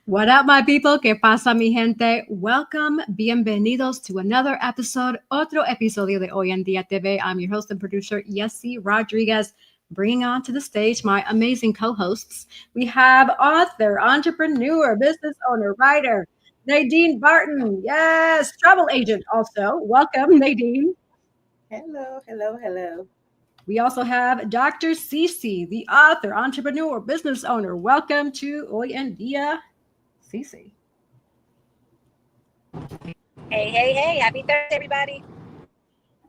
What up, my people? ¿Qué pasa, mi gente? Welcome, bienvenidos to another episode, otro episodio de Hoy en Día TV. I'm your host and producer, Yessi Rodriguez, bringing on to the stage my amazing co-hosts. We have author, entrepreneur, business owner, writer, Nadine Barton. Yes, travel agent also. Welcome, Nadine. Hello. We also have Dr. Cece, the author, entrepreneur, business owner. Welcome to Hoy en Día, Cece. Hey. Happy Thursday, everybody.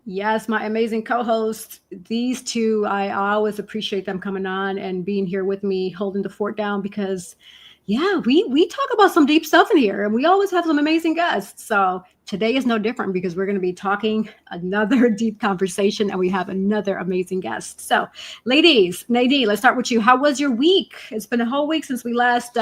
Yes, my amazing co-hosts. These two, I always appreciate them coming on and being here with me, holding the fort down because, yeah, we talk about some deep stuff in here and we always have some amazing guests. So today is no different because we're going to be talking another deep conversation and we have another amazing guest. So ladies, Nadine, let's start with you. How was your week? It's been a whole week since we last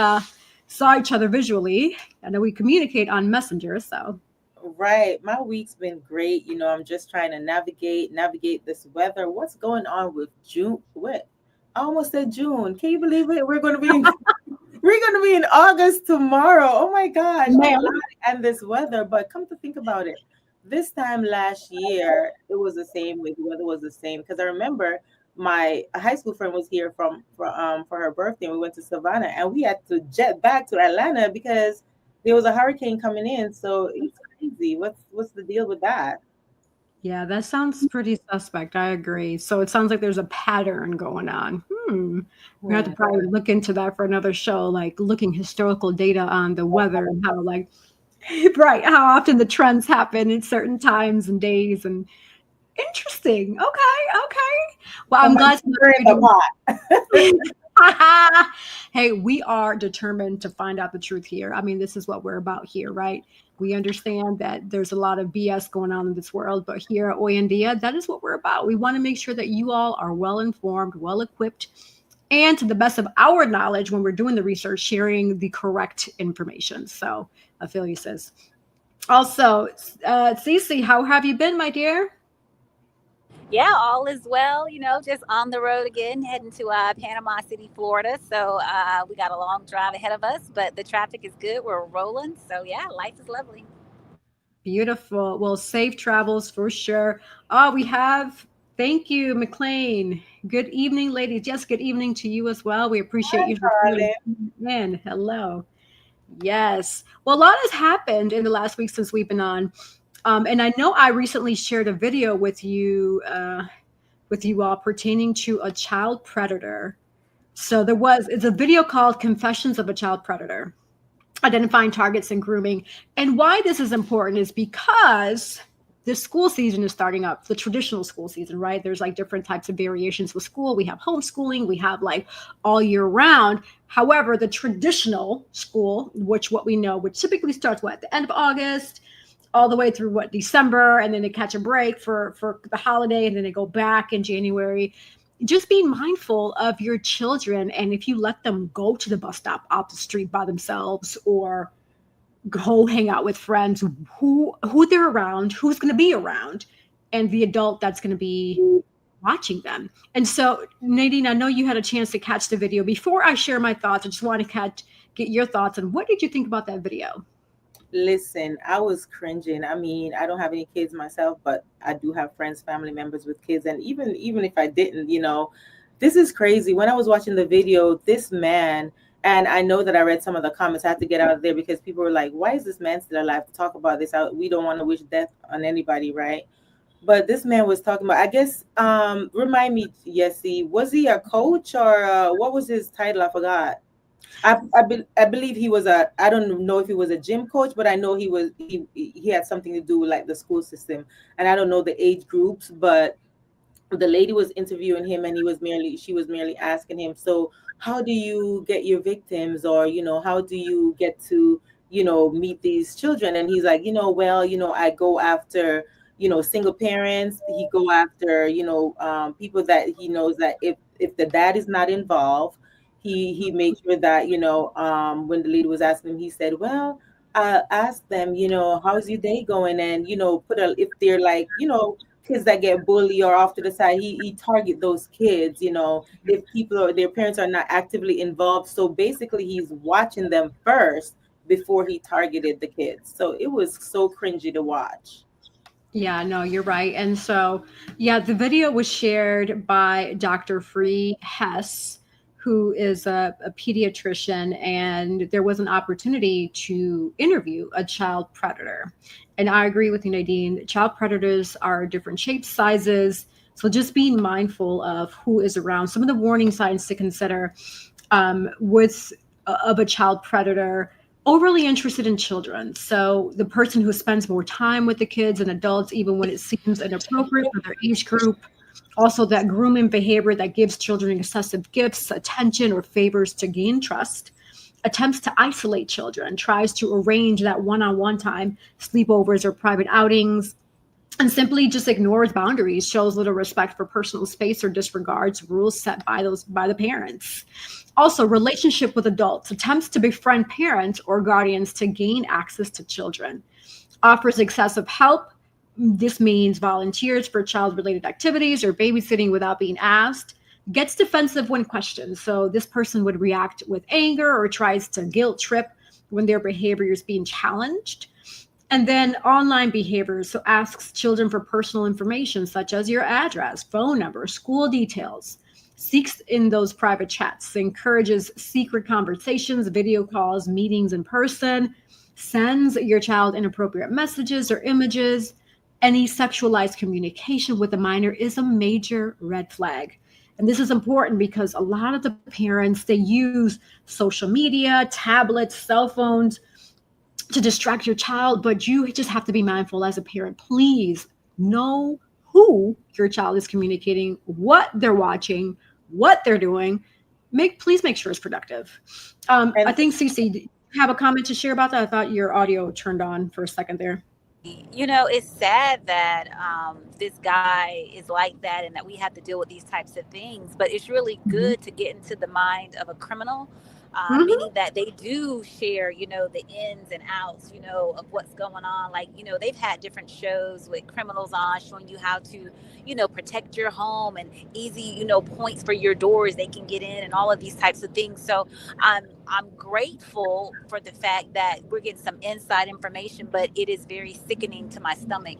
saw each other visually. I know we communicate on Messenger, so. Right. My week's been great. I'm just trying to navigate this weather. What's going on with June? What? I almost said June. Can you believe it? We're going to be in August tomorrow. Oh my gosh. And this weather, but come to think about it. This time last year, it was the same way. The weather was the same because I remember my high school friend was here for her birthday and we went to Savannah and we had to jet back to Atlanta because there was a hurricane coming in. So it's crazy. What's the deal with that? Yeah, that sounds pretty suspect. I agree. So it sounds like there's a pattern going on. We have to probably look into that for another show, like looking historical data on the weather and how how often the trends happen in certain times and days and interesting. Okay. Well, I'm glad hey, we are determined to find out the truth here. I mean, this is what we're about here, right? We understand that there's a lot of BS going on in this world, but here at Hoy en Día, that is what we're about. We want to make sure that you all are well informed, well equipped, and to the best of our knowledge when we're doing the research, sharing the correct information. So I feel you, sis. Also, Cece, how have you been, my dear? Yeah, all is well. Just on the road again, heading to Panama City, Florida. So we got a long drive ahead of us, but the traffic is good. We're rolling. So yeah, life is lovely. Beautiful. Well, safe travels for sure. Thank you, McLean. Good evening, ladies. Yes, good evening to you as well. We appreciate you for tuning in. Hello. Yes. Well, a lot has happened in the last week since we've been on. And I know I recently shared a video with you all pertaining to a child predator. So it's a video called Confessions of a Child Predator, Identifying Targets and Grooming. And why this is important is because the school season is starting up, the traditional school season, right? There's like different types of variations with school. We have homeschooling, we have like all year round. However, the traditional school, which typically starts at the end of August, all the way through December, and then they catch a break for the holiday, and then they go back in January. Just being mindful of your children, and if you let them go to the bus stop off the street by themselves or go hang out with friends, who they're around, who's going to be around, and the adult that's going to be watching them. And so, Nadine, I know you had a chance to catch the video. Before I share my thoughts, I just want to get your thoughts on what did you think about that video? Listen, I was cringing. I mean, I don't have any kids myself, but I do have friends, family members with kids. And even if I didn't, this is crazy. When I was watching the video, this man, and I know that I read some of the comments, I had to get out of there because people were like, why is this man still alive to talk about this? We don't want to wish death on anybody, right? But this man was talking about, I guess, remind me, Yessi, was he a coach or what was his title? I forgot. I believe he was I don't know if he was a gym coach, but I know he had something to do with like the school system, and I don't know the age groups, but the lady was interviewing him and she was merely asking him, so how do you get your victims, or how do you get to meet these children? And he's like, I go after single parents. He go after people that he knows that if the dad is not involved, he made sure that, when the lady was asking him, he said, well, ask them, how's your day going? And, if they're like, kids that get bullied or off to the side, he target those kids, you know, if people or their parents are not actively involved. So basically he's watching them first before he targeted the kids. So it was so cringy to watch. Yeah, no, you're right. And so, yeah, the video was shared by Dr. Free Hess, who is a pediatrician, and there was an opportunity to interview a child predator. And I agree with you, Nadine. Child predators are different shapes, sizes. So just being mindful of who is around. Some of the warning signs to consider with of a child predator: overly interested in children. So the person who spends more time with the kids and adults, even when it seems inappropriate for their age group. Also, that grooming behavior that gives children excessive gifts, attention, or favors to gain trust. Attempts to isolate children, tries to arrange that one-on-one time, sleepovers or private outings, and simply just ignores boundaries, shows little respect for personal space, or disregards rules set by the parents. Also, relationship with adults, attempts to befriend parents or guardians to gain access to children. Offers excessive help. This means volunteers for child-related activities or babysitting without being asked. Gets defensive when questioned. So this person would react with anger or tries to guilt trip when their behavior is being challenged. And then online behaviors. So asks children for personal information such as your address, phone number, school details. Seeks in those private chats. Encourages secret conversations, video calls, meetings in person. Sends your child inappropriate messages or images. Any sexualized communication with a minor is a major red flag. And this is important because a lot of the parents, they use social media, tablets, cell phones to distract your child, but you just have to be mindful as a parent. Please know who your child is communicating, what they're watching, what they're doing. Please make sure it's productive. I think, Cece, do you have a comment to share about that? I thought your audio turned on for a second there. You know, it's sad that this guy is like that and that we have to deal with these types of things, but it's really good to get into the mind of a criminal, meaning that they do share, you know, the ins and outs, you know, of what's going on. Like, you know, they've had different shows with criminals on showing you how to, you know, protect your home and easy, you know, points for your doors they can get in and all of these types of things. So I'm grateful for the fact that we're getting some inside information, but it is very sickening to my stomach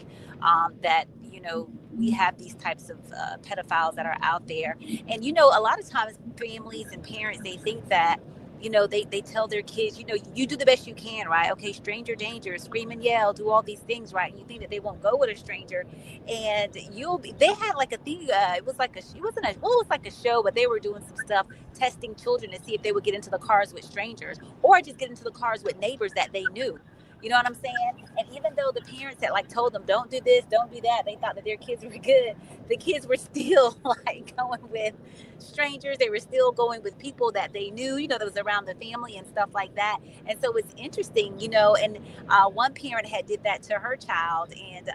that, you know, we have these types of pedophiles that are out there. And, you know, a lot of times families and parents, they think that, you know, they tell their kids, you know, you do the best you can, right? Okay, stranger danger, scream and yell, do all these things, right? And you think that they won't go with a stranger, and they had like a thing. It was like it was like a show, but they were doing some stuff, testing children to see if they would get into the cars with strangers or just get into the cars with neighbors that they knew. You know what I'm saying? And even though the parents had like told them, don't do this, don't do that, they thought that their kids were good. The kids were still like going with strangers. They were still going with people that they knew, you know, that was around the family and stuff like that. And so it's interesting, you know, and one parent had did that to her child, and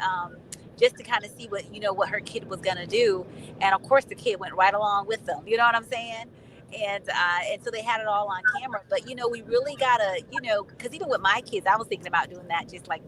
just to kind of see what, you know, what her kid was going to do. And of course the kid went right along with them. You know what I'm saying? And so they had it all on camera. But, you know, we really gotta, you know, because even with my kids, I was thinking about doing that, just like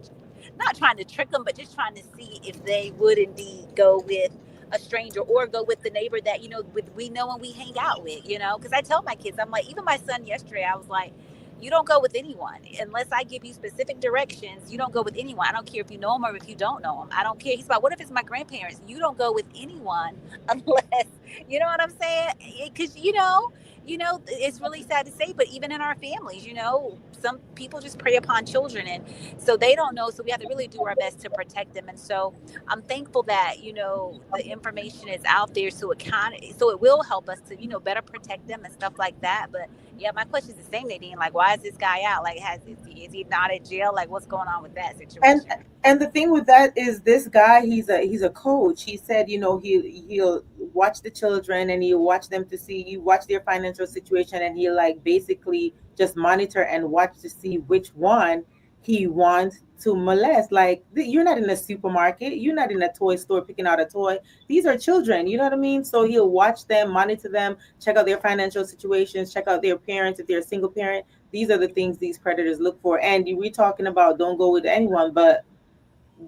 not trying to trick them, but just trying to see if they would indeed go with a stranger or go with the neighbor that, you know, we know and we hang out with, you know, because I tell my kids, I'm like, even my son yesterday, I was like, you don't go with anyone unless I give you specific directions. You don't go with anyone. I don't care if you know them or if you don't know them. I don't care. He's like, what if it's my grandparents? You don't go with anyone unless, you know what I'm saying? Because, you know, it's really sad to say, but even in our families, you know, some people just prey upon children, and so they don't know. So we have to really do our best to protect them. And so I'm thankful that, you know, the information is out there, so it will help us to, you know, better protect them and stuff like that. But yeah, my question is the same, Nadine. Like, why is this guy out? Like, is he not in jail? Like, what's going on with that situation? And the thing with that is, this guy, he's a coach. He said, you know, he'll watch the children and he'll watch them you watch their financial situation, and he'll like basically just monitor and watch to see which one he wants to molest. Like, you're not in a supermarket, you're not in a toy store picking out a toy. These are children, you know what I mean? So he'll watch them, monitor them, check out their financial situations, check out their parents if they're a single parent. These are the things these predators look for. And we're talking about don't go with anyone, but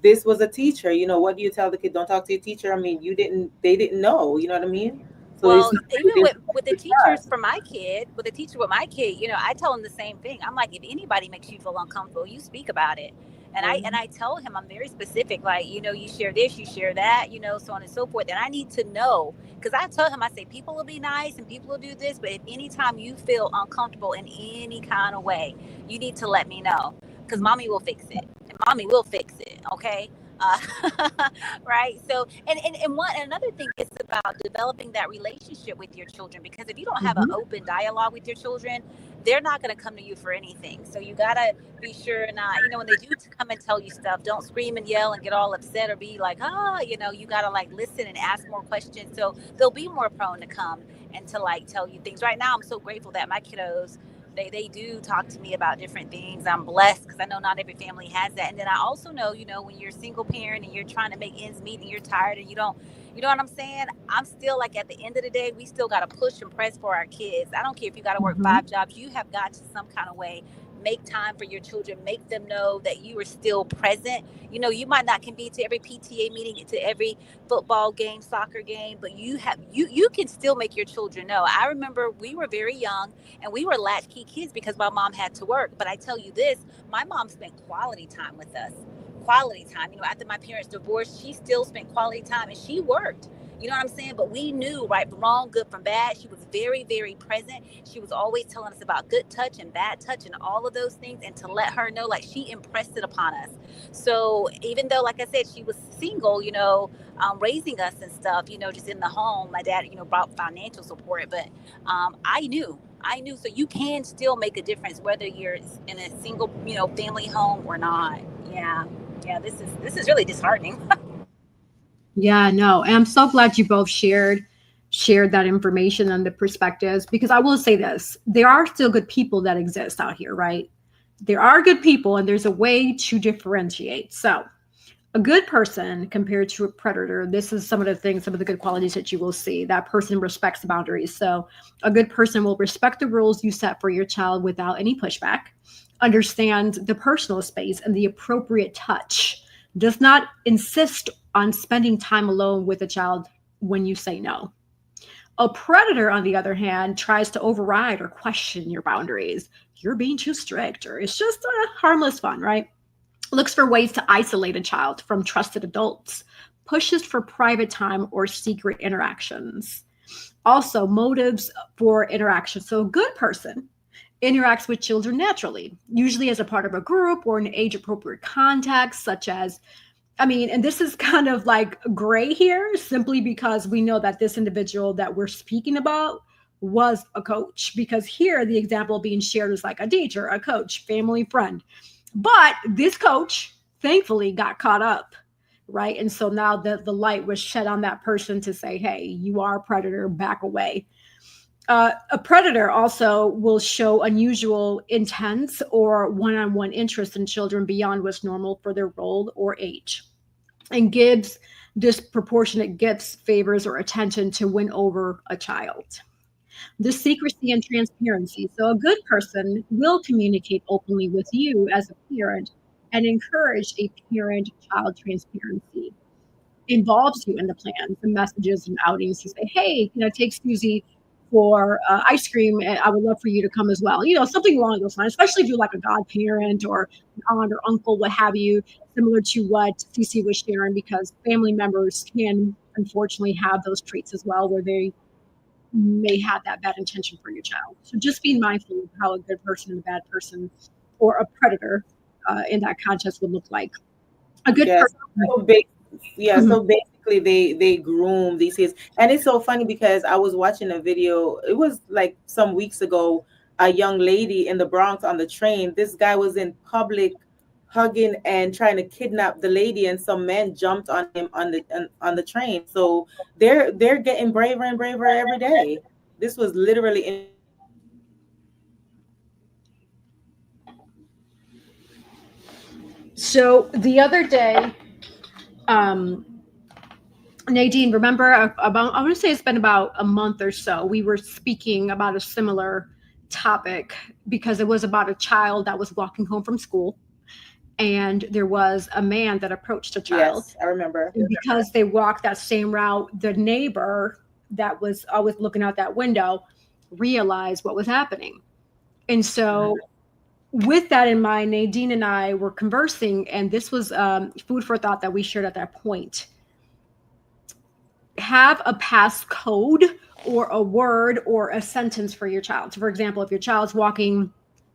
this was a teacher. What do you tell the kid? Don't talk to your teacher. I mean, they didn't know. You know what I mean? So Well, it's even with the teachers trust. for my kid, with a teacher with my kid, I tell him the same thing. I'm like, if anybody makes you feel uncomfortable, you speak about it. And I tell him, I'm very specific, like, you share this, you share that, so on and so forth. And I need to know, because I tell him, I say, people will be nice and people will do this, but if anytime you feel uncomfortable in any kind of way, you need to let me know, because mommy will fix it. And mommy will fix it, okay? Uh, right. So, another thing is about developing that relationship with your children, because if you don't have an open dialogue with your children, they're not going to come to you for anything. So you got to be sure not, when they do come and tell you stuff, don't scream and yell and get all upset or be like, you got to like listen and ask more questions. So they'll be more prone to come and to like tell you things. Right now, I'm so grateful that my kiddos, they do talk to me about different things. I'm blessed because I know not every family has that. And then I also know, when you're a single parent and you're trying to make ends meet and you're tired and you know what I'm saying? I'm still like, at the end of the day, we still got to push and press for our kids. I don't care if you got to work 5 jobs. You have got to some kind of way make time for your children, make them know that you are still present. You might not can be to every PTA meeting, to every football game, soccer game, but you can still make your children know. I remember we were very young and we were latchkey kids because my mom had to work. But I tell you this, my mom spent quality time with us. Quality time. After my parents divorced, she still spent quality time and she worked. You know what I'm saying? But we knew right from wrong, good from bad. She was very, very present. She was always telling us about good touch and bad touch and all of those things, and to let her know, like, she impressed it upon us. So even though, like I said, she was single, raising us and stuff, just in the home, my dad, brought financial support, but I knew. So you can still make a difference whether you're in a single, family home or not. Yeah. This is really disheartening. Yeah, no. And I'm so glad you both shared that information and the perspectives, because I will say this, there are still good people that exist out here, right? There are good people and there's a way to differentiate. So a good person compared to a predator, this is some of the good qualities that you will see. That person respects the boundaries. So a good person will respect the rules you set for your child without any pushback, understand the personal space and the appropriate touch, does not insist on spending time alone with a child when you say no. A predator, on the other hand, tries to override or question your boundaries. You're being too strict, or it's just harmless fun, right? Looks for ways to isolate a child from trusted adults, pushes for private time or secret interactions. Also, motives for interaction. So a good person interacts with children naturally, usually as a part of a group or an age-appropriate context, such as, and this is kind of like gray here, simply because we know that this individual that we're speaking about was a coach, because here the example being shared is like a teacher, a coach, family, friend. But this coach, thankfully, got caught up, right? And so now the light was shed on that person to say, hey, you are a predator, back away. A predator also will show unusual, intense, or one-on-one interest in children beyond what's normal for their role or age, and gives disproportionate gifts, favors, or attention to win over a child. The secrecy and transparency. So a good person will communicate openly with you as a parent and encourage a parent-child transparency. Involves you in the plans, the messages and outings to say, hey, can I take Susie for ice cream? And I would love for you to come as well. Something along those lines, especially if you're like a godparent or an aunt or uncle, what have you, similar to what Cece was sharing, because family members can unfortunately have those traits as well, where they may have that bad intention for your child. So just being mindful of how a good person and a bad person, or a predator in that context, would look like. A good person. So basically they groom these kids. And it's so funny because I was watching a video, it was like some weeks ago, a young lady in the Bronx on the train. This guy was in public hugging and trying to kidnap the lady, and some men jumped on him on the train. So they're getting braver and braver every day. This was literally So the other day, Nadine, remember about, I want to say it's been about a month or so, we were speaking about a similar topic, because it was about a child that was walking home from school, and there was a man that approached a child. Yes, I remember. And because they walked that same route, the neighbor that was always looking out that window realized what was happening. And so with that in mind, Nadine and I were conversing, and this was food for thought that we shared at that point. Have a passcode or a word or a sentence for your child. So for example, if your child's walking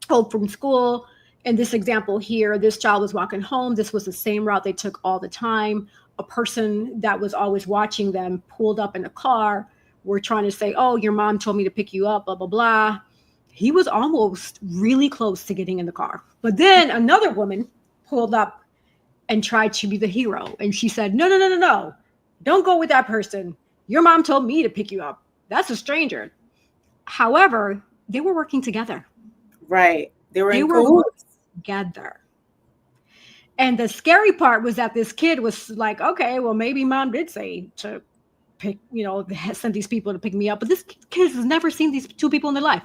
home from school, in this example here, this child was walking home. This was the same route they took all the time. A person that was always watching them pulled up in a car. We're trying to say, oh, your mom told me to pick you up, blah, blah, blah. He was almost really close to getting in the car. But then another woman pulled up and tried to be the hero. And she said, no, no, no, no, no. Don't go with that person. Your mom told me to pick you up. That's a stranger. However, they were working together. Right. They were together. And the scary part was that this kid was like, okay, well, maybe mom did say to pick, send these people to pick me up. But this kid has never seen these two people in their life.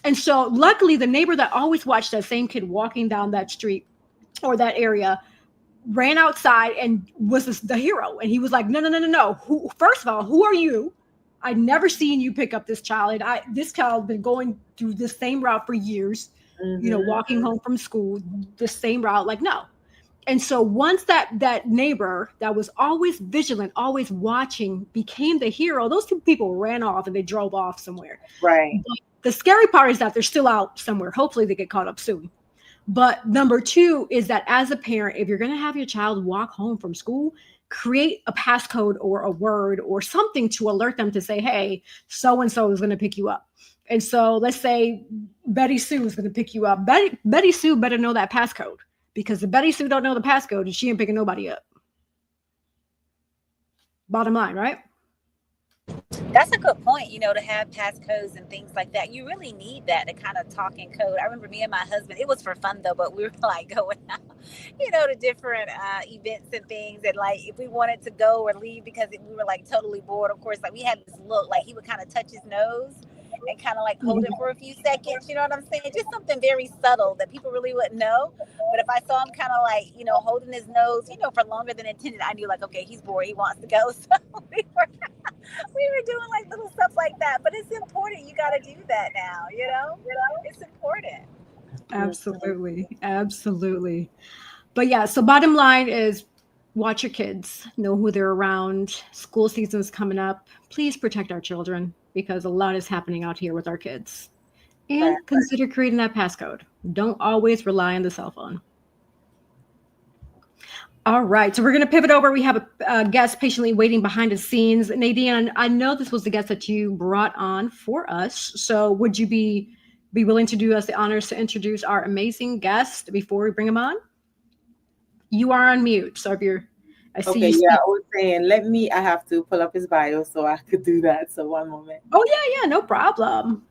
And so luckily, the neighbor that always watched that same kid walking down that street or that area ran outside and was the hero. And he was like, no, no, no, no, no. First of all, who are you? I'd never seen you pick up this child. This child been going through the same route for years, walking home from school, the same route, like, no. And so once that neighbor that was always vigilant, always watching, became the hero, those two people ran off and they drove off somewhere. Right. But the scary part is that they're still out somewhere. Hopefully they get caught up soon. But number two is that as a parent, if you're going to have your child walk home from school, create a passcode or a word or something to alert them to say, hey, so-and-so is going to pick you up. And so let's say Betty Sue is going to pick you up. Betty Sue better know that passcode, because if Betty Sue don't know the passcode, she ain't picking nobody up. Bottom line, right? That's a good point, to have passcodes and things like that. You really need that to kind of talk in code. I remember me and my husband, it was for fun though, but we were like going out, to different events and things. And like, if we wanted to go or leave because we were like totally bored, of course, like we had this look, like he would kind of touch his nose and kind of like hold it for a few seconds. You know what I'm saying? Just something very subtle that people really wouldn't know. But if I saw him kind of like, holding his nose, for longer than intended, I knew like, okay, he's bored. He wants to go. So we were doing like little stuff like that. But it's important. You got to do that now, it's important. Absolutely. Absolutely. But yeah, so bottom line is watch your kids, know who they're around. School season's coming up. Please protect our children, because a lot is happening out here with our kids. And consider creating that passcode. Don't always rely on the cell phone. All right, so we're going to pivot over. We have a guest patiently waiting behind the scenes. Nadine, I know this was the guest that you brought on for us. So would you be willing to do us the honors to introduce our amazing guest before we bring him on? You are on mute, so if you're... I was saying, I have to pull up his bio so I could do that. So one moment. Oh, yeah, no problem.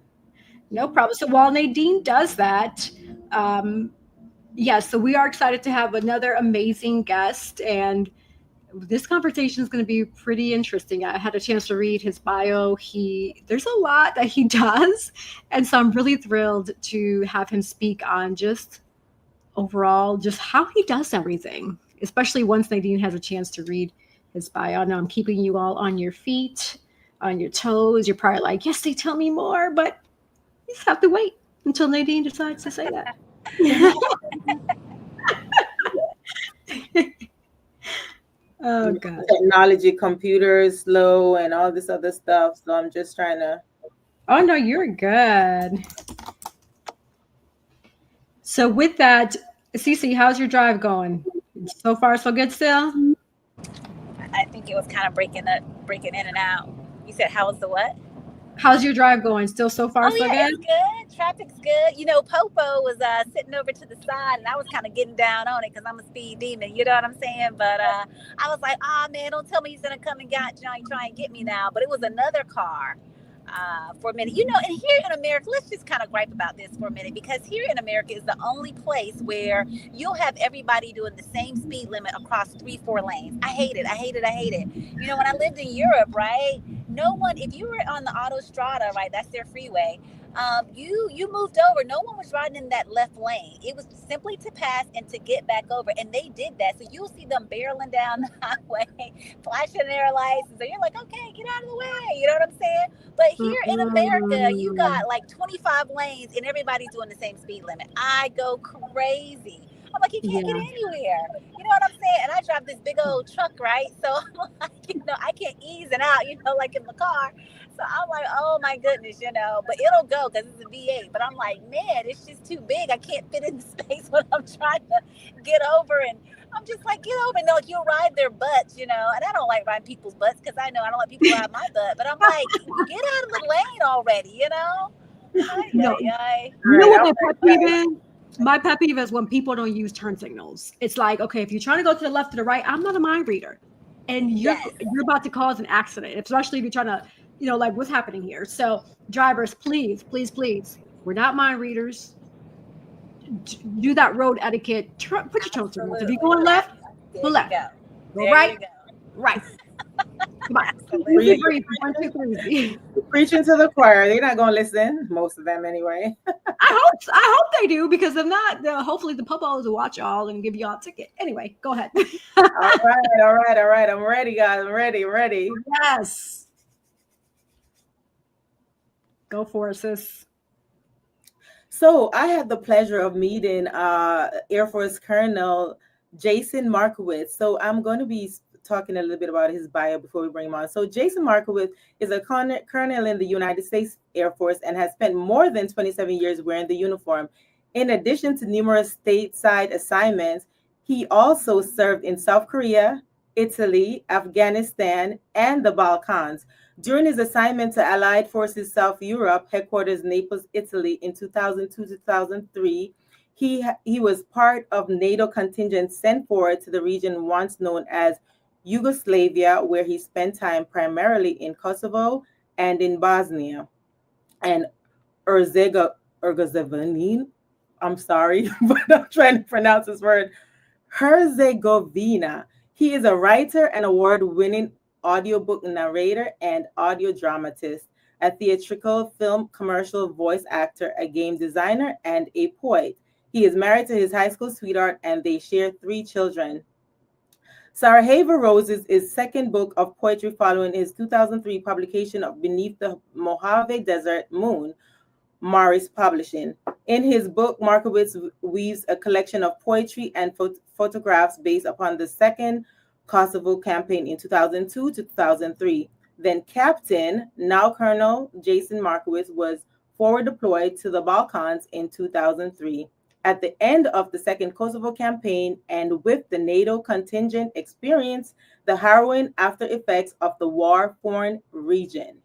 No problem. So while Nadine does that, so we are excited to have another amazing guest. And this conversation is going to be pretty interesting. I had a chance to read his bio. There's a lot that he does. And so I'm really thrilled to have him speak on just overall, just how he does everything, especially once Nadine has a chance to read his bio. Now I'm keeping you all on your feet, on your toes. You're probably like, yes, they tell me more, but you just have to wait until Nadine decides to say that. Oh, God. Technology, computers, slow, and all this other stuff. So I'm just trying to. Oh, no, you're good. So with that, Cece, how's your drive going? So far, so good still? I think it was kind of breaking in and out. You said, how's the what? How's your drive going? Still so far, so good? It's good. Traffic's good. Popo was sitting over to the side, and I was kind of getting down on it because I'm a speed demon. You know what I'm saying? But I was like, man, don't tell me he's going to come and try and get me now. But it was another car for a minute. And here in America, let's just kind of gripe about this for a minute, because here in America is the only place where you'll have everybody doing the same speed limit across 3-4 lanes. I hate it. When I lived in Europe, right? No one, if you were on the autostrada, right, that's their freeway, You moved over. No one was riding in that left lane. It was simply to pass and to get back over, and they did that. So you'll see them barreling down the highway, flashing their lights, and so you're like, okay, get out of the way. You know what I'm saying? But here in America, you got like 25 lanes, and everybody's doing the same speed limit. I go crazy. I'm like, you can't get anywhere. You know what I'm saying? And I drive this big old truck, right? So I'm like, I can't ease it out, like in the car. So I'm like, oh my goodness, but it'll go because it's a V8. But I'm like, man, it's just too big. I can't fit in the space when I'm trying to get over. And I'm just like, get over. And they're like, you'll ride their butts, And I don't like riding people's butts because I know I don't let people ride my butt. But I'm like, get out of the lane already, No. You know what my pet peeve is? My pet peeve is when people don't use turn signals. It's like, okay, if you're trying to go to the left or the right, I'm not a mind reader. And you're about to cause an accident, especially if you're trying to, like what's happening here. So drivers, please, please, please, we're not mind readers. Do that road etiquette. Put your turn signals. If you're going left, go left. Go right, right. Come on. Preaching to the choir. They're not going to listen. Most of them, anyway. I hope they do, because if not, hopefully the popos will watch y'all and give y'all a ticket. Anyway, go ahead. All right. I'm ready, guys. I'm ready. Yes. Go for it, sis. So I had the pleasure of meeting Air Force Colonel Jason Markiewitz. So I'm going to be talking a little bit about his bio before we bring him on. So Jason Markiewicz is a colonel in the United States Air Force and has spent more than 27 years wearing the uniform. In addition to numerous stateside assignments, he also served in South Korea, Italy, Afghanistan, and the Balkans. During his assignment to Allied Forces South Europe, headquarters Naples, Italy, in 2002-2003, he was part of NATO contingent sent forward to the region once known as Yugoslavia, where he spent time primarily in Kosovo and in Bosnia and Herzegovina. I'm sorry, but I'm trying to pronounce this word. Herzegovina. He is a writer and award-winning audiobook narrator and audio dramatist, a theatrical, film, commercial voice actor, a game designer, and a poet. He is married to his high school sweetheart, and they share 3 children. Sarajevo Roses is second book of poetry following his 2003 publication of Beneath the Mojave Desert Moon, Morris Publishing. In his book, Markiewicz weaves a collection of poetry and photographs based upon the second Kosovo campaign in 2002 to 2003. Then Captain, now Colonel Jason Markiewicz, was forward deployed to the Balkans in 2003. At the end of the second Kosovo campaign, and with the NATO contingent experience the harrowing after effects of the war-torn region.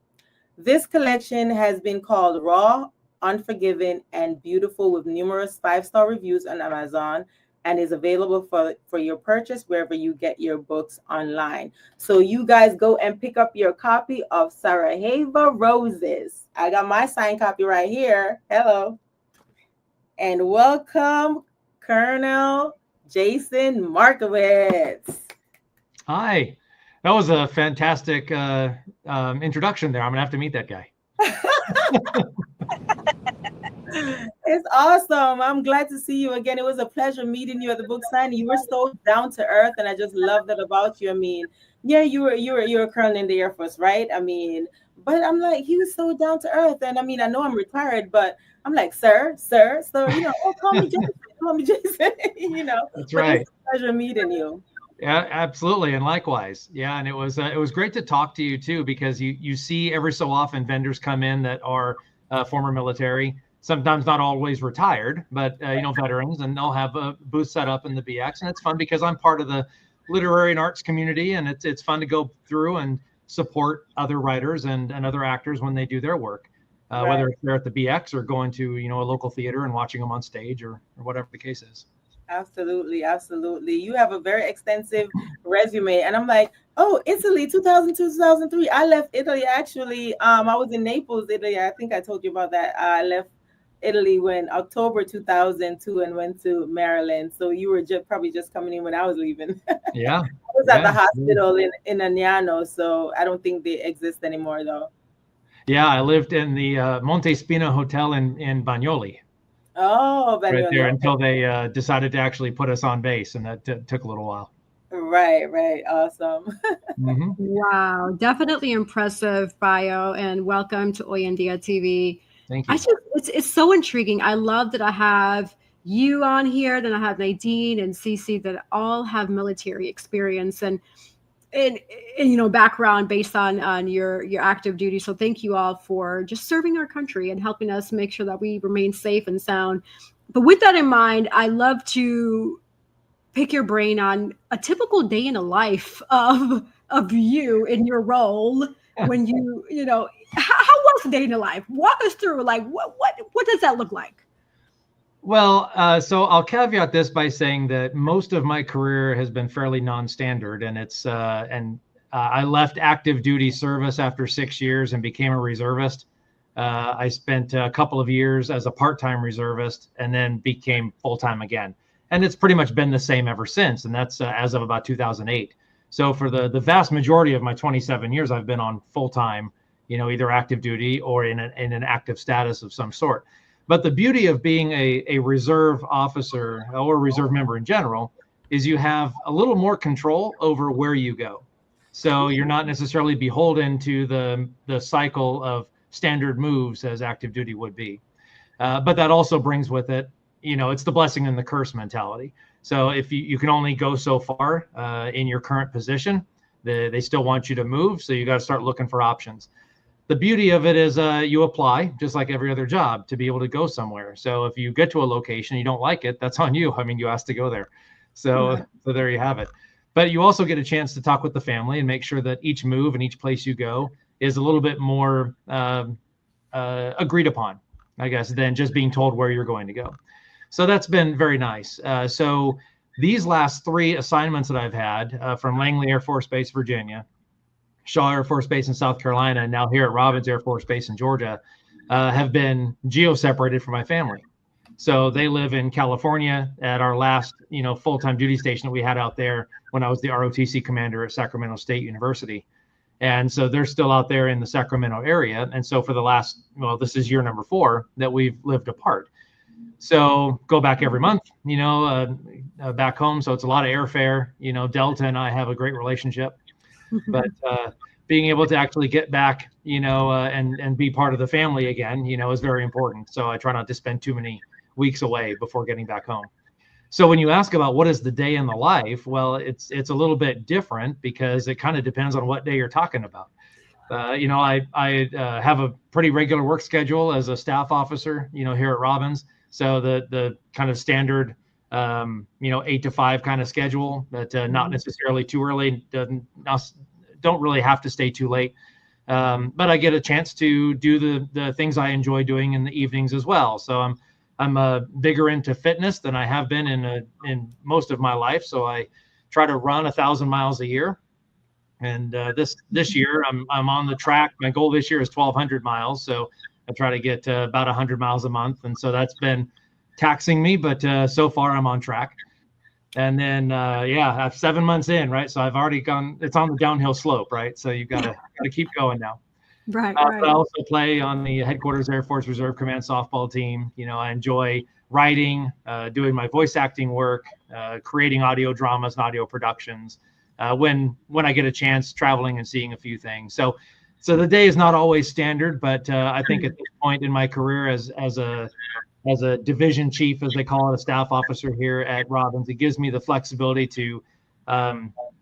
This collection has been called raw, unforgiving, and beautiful, with numerous 5-star reviews on Amazon, and is available for your purchase wherever you get your books online. So you guys go and pick up your copy of Sarajevo Roses. I got my signed copy right here. Hello. And welcome, Colonel Jason Markiewicz. Hi. That was a fantastic introduction there. I'm going to have to meet that guy. It's awesome. I'm glad to see you again. It was a pleasure meeting you at the book signing. You were so down to earth, and I just love that about you. I mean, yeah, you're a colonel in the Air Force, right? I mean, but I'm like, he was so down to earth. And I mean, I know I'm retired, but I'm like, sir. So, call me Jason, That's right. It's a pleasure meeting you. Yeah, absolutely. And likewise. Yeah. And it was great to talk to you too, because you see every so often vendors come in that are former military, sometimes not always retired, but, veterans, and they'll have a booth set up in the BX. And it's fun because I'm part of the literary and arts community, and it's fun to go through and support other writers and other actors when they do their work. Right. Whether it's there at the BX or going to, a local theater and watching them on stage or whatever the case is. Absolutely. You have a very extensive resume. And I'm like, oh, Italy, 2002, 2003. I left Italy, actually. I was in Naples, Italy. I think I told you about that. I left Italy when October 2002 and went to Maryland. So you were probably just coming in when I was leaving. Yeah. I was at the hospital in Agnano. So I don't think they exist anymore, though. Yeah, I lived in the Monte Spina Hotel in Bagnoli. Oh, right there until they decided to actually put us on base, and that took a little while. Right. Awesome. Mm-hmm. Wow, definitely impressive bio, and welcome to Oyendia TV. Thank you. It's so intriguing. I love that I have you on here, then I have Nadine and Cece that all have military experience and background based on your active duty. So thank you all for just serving our country and helping us make sure that we remain safe and sound. But with that in mind, I love to pick your brain on a typical day in the life of you in your role when how was the day in the life? Walk us through, like what does that look like? Well, so I'll caveat this by saying that most of my career has been fairly non-standard, and I left active duty service after 6 years and became a reservist. I spent a couple of years as a part-time reservist and then became full-time again. And it's pretty much been the same ever since. And that's as of about 2008. So for the vast majority of my 27 years, I've been on full-time, either active duty or in an active status of some sort. But the beauty of being a reserve officer or reserve member in general is you have a little more control over where you go. So you're not necessarily beholden to the cycle of standard moves as active duty would be. But that also brings with it, it's the blessing and the curse mentality. So if you can only go so far in your current position, they still want you to move. So you got to start looking for options. The beauty of it is you apply just like every other job to be able to go somewhere. So if you get to a location, you don't like it, that's on you. I mean, you asked to go there. So there you have it. But you also get a chance to talk with the family and make sure that each move and each place you go is a little bit more agreed upon, I guess, than just being told where you're going to go. So that's been very nice. So these last 3 assignments that I've had from Langley Air Force Base, Virginia, Shaw Air Force Base in South Carolina, and now here at Robins Air Force Base in Georgia, have been geo-separated from my family. So they live in California at our last, full-time duty station that we had out there when I was the ROTC commander at Sacramento State University. And so they're still out there in the Sacramento area. And so for the last, this is year number 4 that we've lived apart. So go back every month, back home. So it's a lot of airfare. Delta and I have a great relationship. But being able to actually get back, and be part of the family again, is very important. So I try not to spend too many weeks away before getting back home. So when you ask about what is the day in the life, well, it's a little bit different because it kind of depends on what day you're talking about. I have a pretty regular work schedule as a staff officer, here at Robins. So the kind of standard, 8 to 5 kind of schedule that not necessarily too early, don't really have to stay too late. But I get a chance to do the things I enjoy doing in the evenings as well. So I'm bigger into fitness than I have been in most of my life. So I try to run 1,000 miles a year. And this year I'm on the track. My goal this year is 1,200 miles. So I try to get about 100 miles a month. And so that's been taxing me, but so far I'm on track. And then, I'm 7 months in, right? So I've already gone, it's on the downhill slope, right? So you've got to keep going now. Right. But I also play on the Headquarters Air Force Reserve Command softball team. I enjoy writing, doing my voice acting work, creating audio dramas and audio productions. When I get a chance, traveling and seeing a few things. So the day is not always standard, but I think at this point in my career as a division chief, as they call it, a staff officer here at Robins, it gives me the flexibility to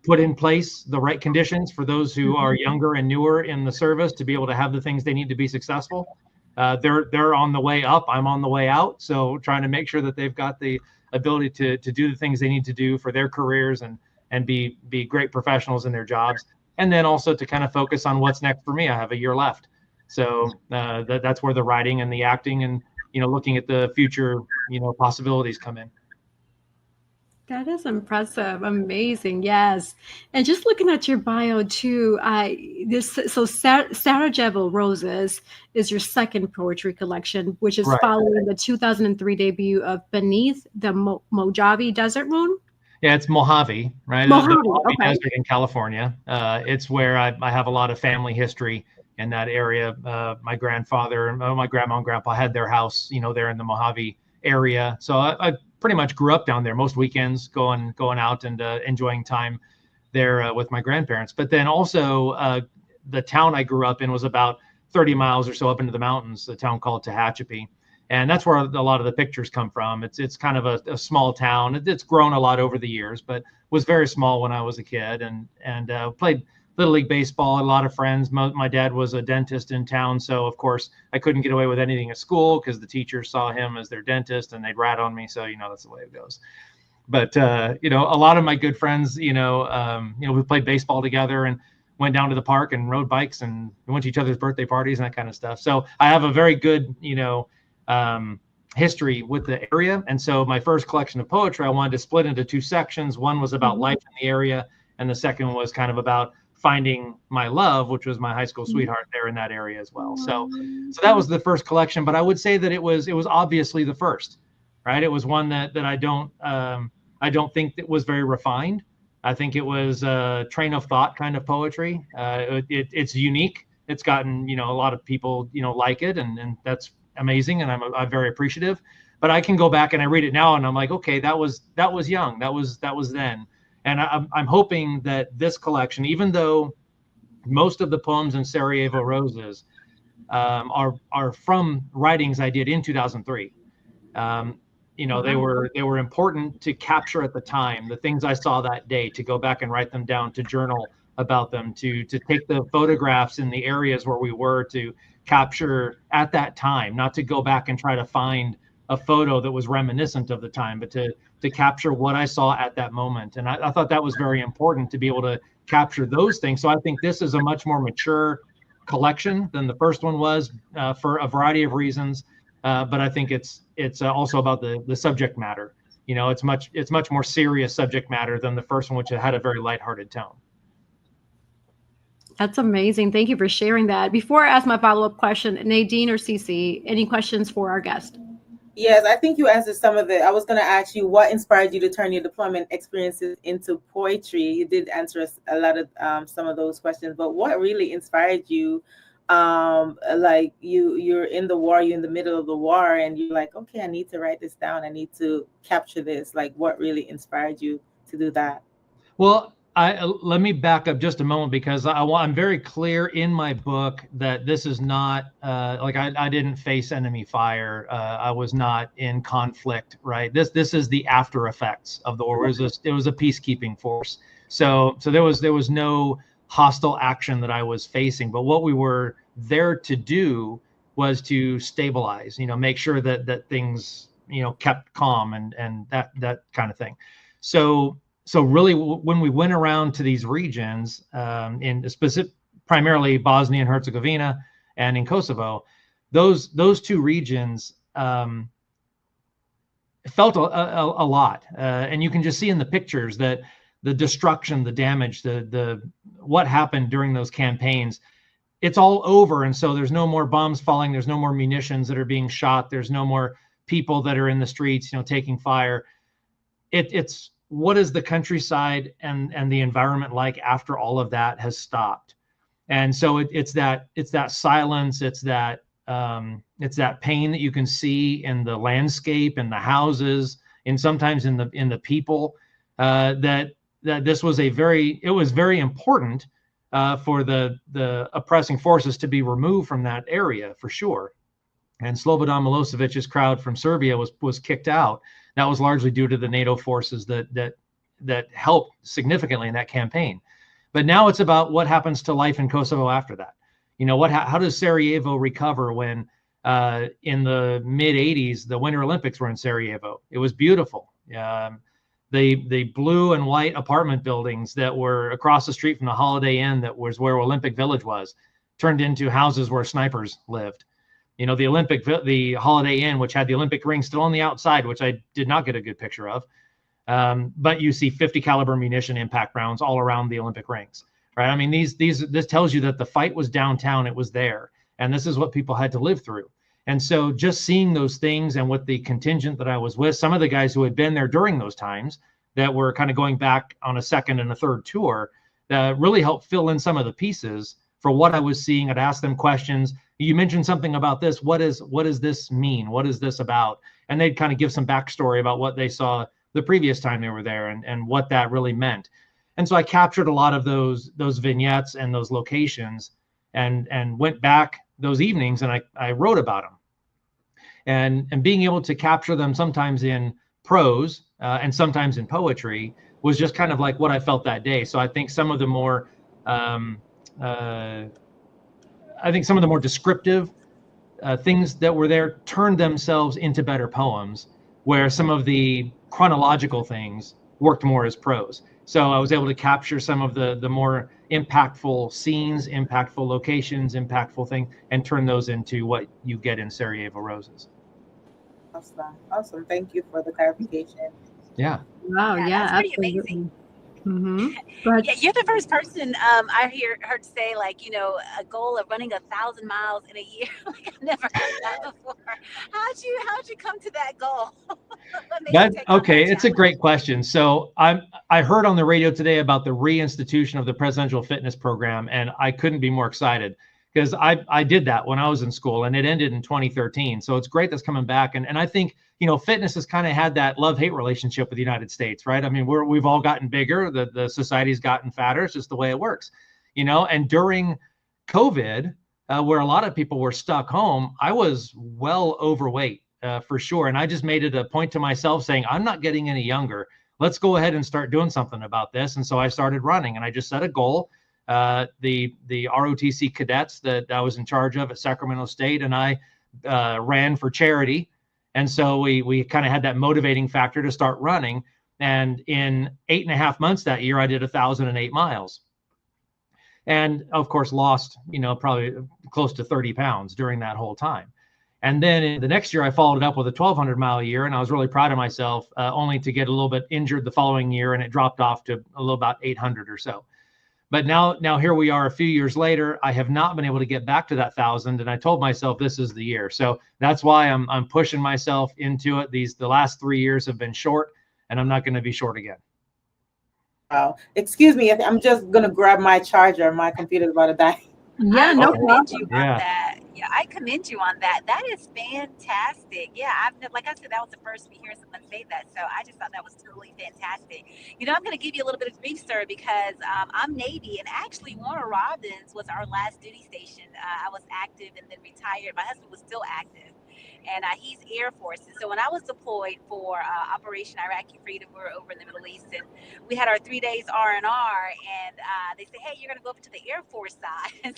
put in place the right conditions for those who are younger and newer in the service to be able to have the things they need to be successful. They're on the way up. I'm on the way out. So trying to make sure that they've got the ability to do the things they need to do for their careers and be great professionals in their jobs. And then also to kind of focus on what's next for me. I have a year left. So that's where the writing and the acting and, looking at the future, possibilities come in. That is impressive. Amazing. Yes. And just looking at your bio too, Sarajevo Roses is your second poetry collection, which is following the 2003 debut of Beneath the Mojave Desert Moon. Yeah, it's Mojave, right? Mojave, The Mojave okay. Desert in California. It's where I have a lot of family history in that area. My grandfather and my grandma and grandpa had their house, there in the Mojave area. So I pretty much grew up down there. Most weekends going out and enjoying time there with my grandparents. But then also the town I grew up in was about 30 miles or so up into the mountains, a town called Tehachapi. And that's where a lot of the pictures come from. It's kind of a small town. It's grown a lot over the years, but was very small when I was a kid, and played Little League baseball. A lot of friends. My dad was a dentist in town, so of course I couldn't get away with anything at school because the teachers saw him as their dentist and they'd rat on me. So that's the way it goes. But a lot of my good friends, we played baseball together and went down to the park and rode bikes and went to each other's birthday parties and that kind of stuff. So I have a very good history with the area. And so my first collection of poetry, I wanted to split into two sections. One was about life in the area, and the second was kind of about finding my love, which was my high school sweetheart there in that area as well. So that was the first collection, but I would say that it was obviously the first, right? It was one that I don't think that was very refined. I think it was a train of thought kind of poetry. It's unique. It's gotten, a lot of people, like it, and that's amazing, and I'm very appreciative. But I can go back and I read it now and I'm like, okay, that was young. That was then. And I'm hoping that this collection, even though most of the poems in Sarajevo Roses are from writings I did in 2003. They were important to capture at the time, the things I saw that day, to go back and write them down, to journal about them, to take the photographs in the areas where we were, to capture at that time, not to go back and try to find a photo that was reminiscent of the time, but to capture what I saw at that moment. And I thought that was very important to be able to capture those things. So I think this is a much more mature collection than the first one was for a variety of reasons. But I think it's also about the subject matter. It's much more serious subject matter than the first one, which had a very lighthearted tone. That's amazing. Thank you for sharing that. Before I ask my follow-up question, Nadine or Cece, any questions for our guest? Yes, I think you answered some of it. I was going to ask you what inspired you to turn your deployment experiences into poetry. You did answer us a lot of some of those questions, but what really inspired you? Like you're in the war, you're in the middle of the war, and you're like, okay, I need to write this down. I need to capture this. Like, what really inspired you to do that? Well, let me back up just a moment, because I'm very clear in my book that this is not I didn't face enemy fire. I was not in conflict, right? This is the after effects of the war. It was a peacekeeping force. So there was no hostile action that I was facing, but what we were there to do was to stabilize, make sure that things, kept calm and that kind of thing. So really, when we went around to these regions, in specific, primarily Bosnia and Herzegovina and in Kosovo, those two regions felt a lot, and you can just see in the pictures that the destruction, the damage, the what happened during those campaigns. It's all over, and so there's no more bombs falling. There's no more munitions that are being shot. There's no more people that are in the streets, taking fire. It's what is the countryside and the environment like after all of that has stopped? And so it's that silence, it's that pain that you can see in the landscape, in the houses, and sometimes in the people. That this was very important for the oppressing forces to be removed from that area, for sure. And Slobodan Milosevic's crowd from Serbia was kicked out. That was largely due to the NATO forces that helped significantly in that campaign. But now it's about what happens to life in Kosovo after that. How does Sarajevo recover when in the mid 80s, the Winter Olympics were in Sarajevo? It was beautiful. The blue and white apartment buildings that were across the street from the Holiday Inn, that was where Olympic Village was, turned into houses where snipers lived. The Holiday Inn, which had the Olympic ring still on the outside, which I did not get a good picture of. But you see 50 caliber munition impact rounds all around the Olympic rings, right? I mean, this tells you that the fight was downtown, it was there, and this is what people had to live through. And so just seeing those things, and with the contingent that I was with, some of the guys who had been there during those times, that were kind of going back on a second and a third tour, really helped fill in some of the pieces for what I was seeing. I'd ask them questions. You mentioned something about this. What does this mean? What is this about? And they'd kind of give some backstory about what they saw the previous time they were there and what that really meant. And so I captured a lot of those vignettes and those locations and went back those evenings and I wrote about them. And being able to capture them sometimes in prose and sometimes in poetry was just kind of like what I felt that day. So I think some of the more descriptive things that were there turned themselves into better poems, where some of the chronological things worked more as prose. So I was able to capture some of the more impactful scenes, impactful locations, impactful things, and turn those into what you get in Sarajevo Roses. Awesome. Thank you for the clarification. Yeah. Wow. Yeah. That's pretty Absolutely. amazing. Mm-hmm. But Yeah, you're the first person I heard say, like, you know, a goal of running 1,000 miles in a year. Like, I've never heard that before. How'd you come to that goal? It's a great question. So I heard on the radio today about the reinstitution of the presidential fitness program, and I couldn't be more excited because I did that when I was in school and it ended in 2013. So it's great that's coming back. And I think, you know, fitness has kind of had that love-hate relationship with the United States, right? I mean, we've all gotten bigger, the society's gotten fatter. It's just the way it works, you know. And during COVID, where a lot of people were stuck home, I was well overweight for sure. And I just made it a point to myself saying, I'm not getting any younger. Let's go ahead and start doing something about this. And so I started running and I just set a goal. The ROTC cadets that I was in charge of at Sacramento State and I ran for charity. And so we kind of had that motivating factor to start running. And in 8.5 months that year, I did 1,008 miles. And of course, lost, you know, probably close to 30 pounds during that whole time. And then in the next year, I followed it up with a 1,200 mile year. And I was really proud of myself, only to get a little bit injured the following year. And it dropped off to a little about 800 or so. But now here we are a few years later. I have not been able to get back to that 1,000. And I told myself this is the year. So that's why I'm pushing myself into it. The last 3 years have been short and I'm not going to be short again. Wow. Excuse me. I'm just going to grab my charger. My computer's about to die. yeah, no problem. Yeah, I commend you on that. That is fantastic. Yeah, like I said, that was the first we hear someone say that. So I just thought that was totally fantastic. You know, I'm going to give you a little bit of grief, sir, because I'm Navy, and actually Warner Robins was our last duty station. I was active and then retired. My husband was still active, and he's Air Force. And so when I was deployed for Operation Iraqi Freedom, we were over in the Middle East, and we had our 3 days R&R, and they said, hey, you're going to go over to the Air Force side.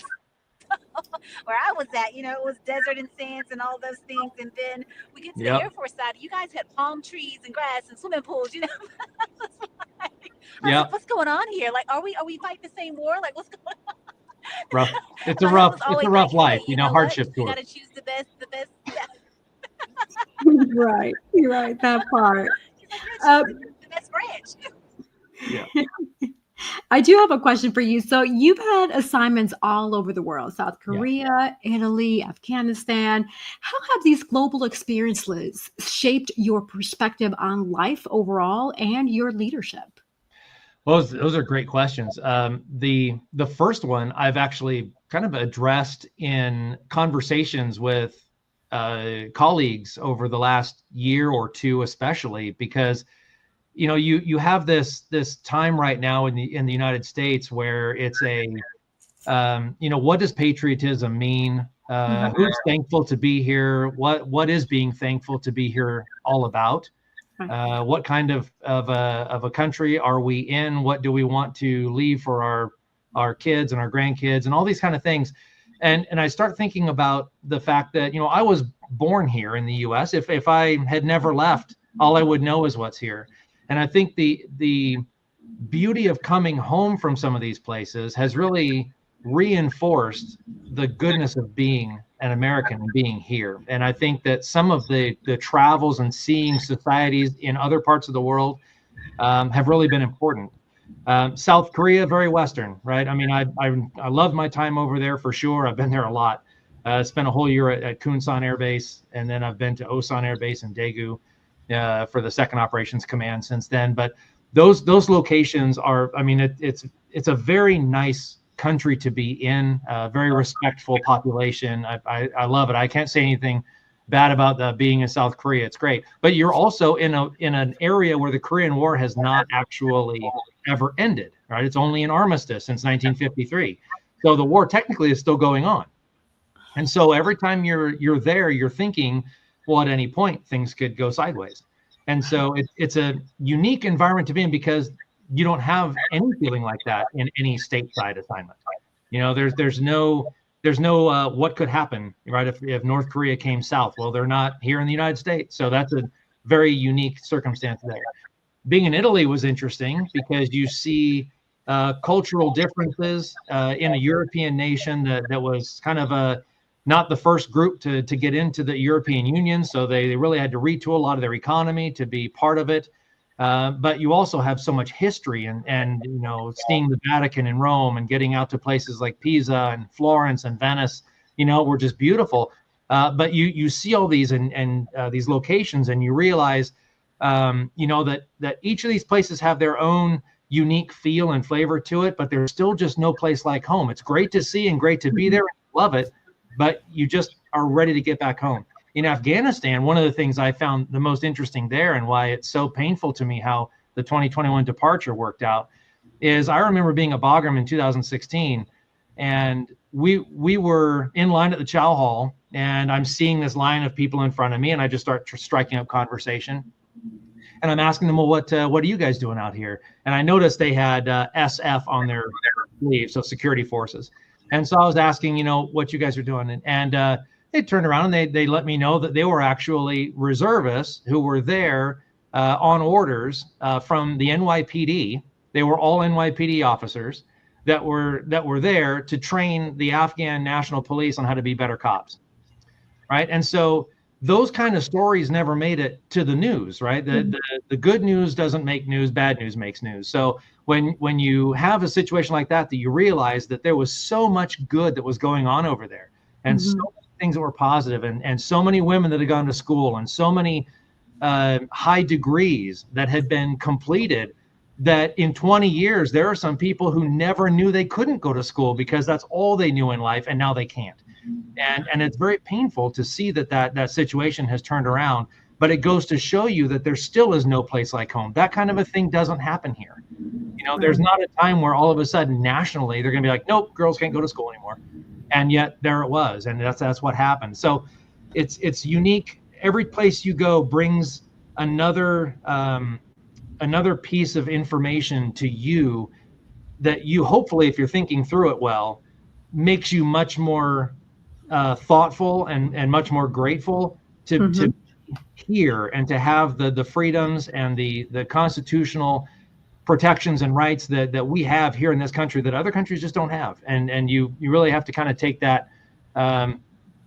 Where I was at, you know, it was desert and sands and all those things. And then we get to the Air Force side. You guys had palm trees and grass and swimming pools, you know. I was like, what's going on here? Like, are we fighting the same war? Like, what's going on? Rough. It's a rough life, you know, hardship tour. You got to choose the best. Yeah. Right. You're right. That part. The best branch. Yeah. I do have a question for you. So you've had assignments all over the world, South Korea, Italy, Afghanistan. How have these global experiences shaped your perspective on life overall and your leadership? Well, those are great questions. The first one I've actually kind of addressed in conversations with colleagues over the last year or two, especially because you know, you have this time right now in the United States where it's you know, what does patriotism mean? Who's thankful to be here? What is being thankful to be here all about? What kind of a country are we in? What do we want to leave for our kids and our grandkids and all these kind of things? And I start thinking about the fact that, you know, I was born here in the U.S. If I had never left, all I would know is what's here. And I think the beauty of coming home from some of these places has really reinforced the goodness of being an American and being here. And I think that some of the travels and seeing societies in other parts of the world have really been important. South Korea, very Western, right? I mean, I love my time over there for sure. I've been there a lot. Spent a whole year at Kunsan Air Base, and then I've been to Osan Air Base in Daegu for the 2nd Operations Command since then. But those locations are, I mean, it's a very nice country to be in, very respectful population. I love it. I can't say anything bad about being in South Korea. It's great. But you're also in an area where the Korean War has not actually ever ended, right? It's only an armistice since 1953. So the war technically is still going on. And so every time you're there, you're thinking, well, at any point things could go sideways. And so it's a unique environment to be in, because you don't have any feeling like that in any stateside assignment. You know, there's no what could happen, right? If North Korea came south, well, they're not here in the United States. So that's a very unique circumstance there. Being in Italy was interesting because you see cultural differences in a European nation that was kind of not the first group to get into the European Union. So they really had to retool a lot of their economy to be part of it. But you also have so much history and you know, seeing the Vatican in Rome and getting out to places like Pisa and Florence and Venice, you know, were just beautiful. But you see all these and these locations, and you realize, you know, that each of these places have their own unique feel and flavor to it, but there's still just no place like home. It's great to see and great to be there, love it, but you just are ready to get back home. In Afghanistan, one of the things I found the most interesting there, and why it's so painful to me how the 2021 departure worked out, is I remember being a Bagram in 2016, and we were in line at the Chow Hall, and I'm seeing this line of people in front of me, and I just start striking up conversation. And I'm asking them, well, what are you guys doing out here? And I noticed they had SF on their sleeves, so security forces. And so I was asking, you know, what you guys are doing. And they turned around and they let me know that they were actually reservists who were there on orders from the NYPD. They were all NYPD officers that were there to train the Afghan National Police on how to be better cops, right? And so those kind of stories never made it to the news, right? The good news doesn't make news, bad news makes news. So when you have a situation like that you realize that there was so much good that was going on over there, and so many things that were positive, and so many women that had gone to school, and so many high degrees that had been completed, that in 20 years, there are some people who never knew they couldn't go to school because that's all they knew in life, and now they can't. And it's very painful to see that situation has turned around, but it goes to show you that there still is no place like home. That kind of a thing doesn't happen here. You know, there's not a time where all of a sudden nationally they're going to be like, nope, girls can't go to school anymore. And yet there it was, and that's what happened. So it's unique. Every place you go brings another piece of information to you that you, hopefully, if you're thinking through it well, makes you much more thoughtful and much more grateful to hear and to have the freedoms and the constitutional protections and rights that we have here in this country that other countries just don't have. And you really have to kind of take that,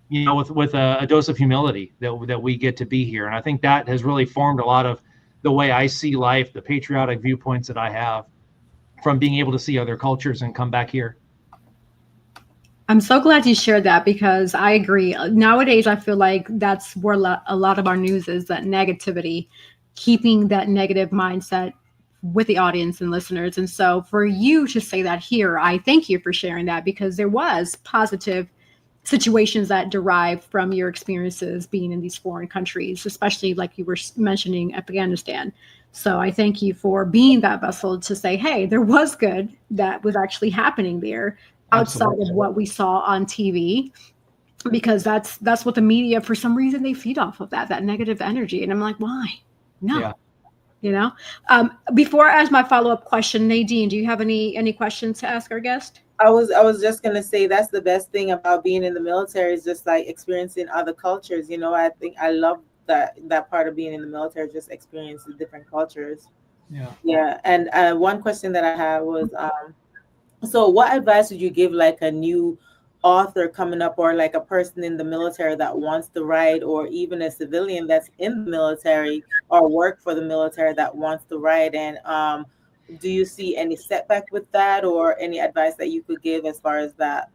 you know, with a dose of humility that we get to be here. And I think that has really formed a lot of the way I see life, the patriotic viewpoints that I have from being able to see other cultures and come back here. I'm so glad you shared that, because I agree. Nowadays, I feel like that's where a lot of our news is, that negativity, keeping that negative mindset with the audience and listeners. And so for you to say that here, I thank you for sharing that, because there was positive situations that derive from your experiences being in these foreign countries, especially like you were mentioning Afghanistan. So I thank you for being that vessel to say, hey, there was good that was actually happening there outside Absolutely. Of what we saw on TV, because that's what the media, for some reason, they feed off of that negative energy. And I'm like, why? No. Yeah. You know, before I ask my follow-up question, Nadine, do you have any questions to ask our guest? I was just going to say, that's the best thing about being in the military, is just like experiencing other cultures. You know, I think I love that part of being in the military, just experiencing different cultures. Yeah. And one question that I had was, so what advice would you give like a new author coming up, or like a person in the military that wants to write, or even a civilian that's in the military or work for the military that wants to write? And do you see any setback with that, or any advice that you could give as far as that?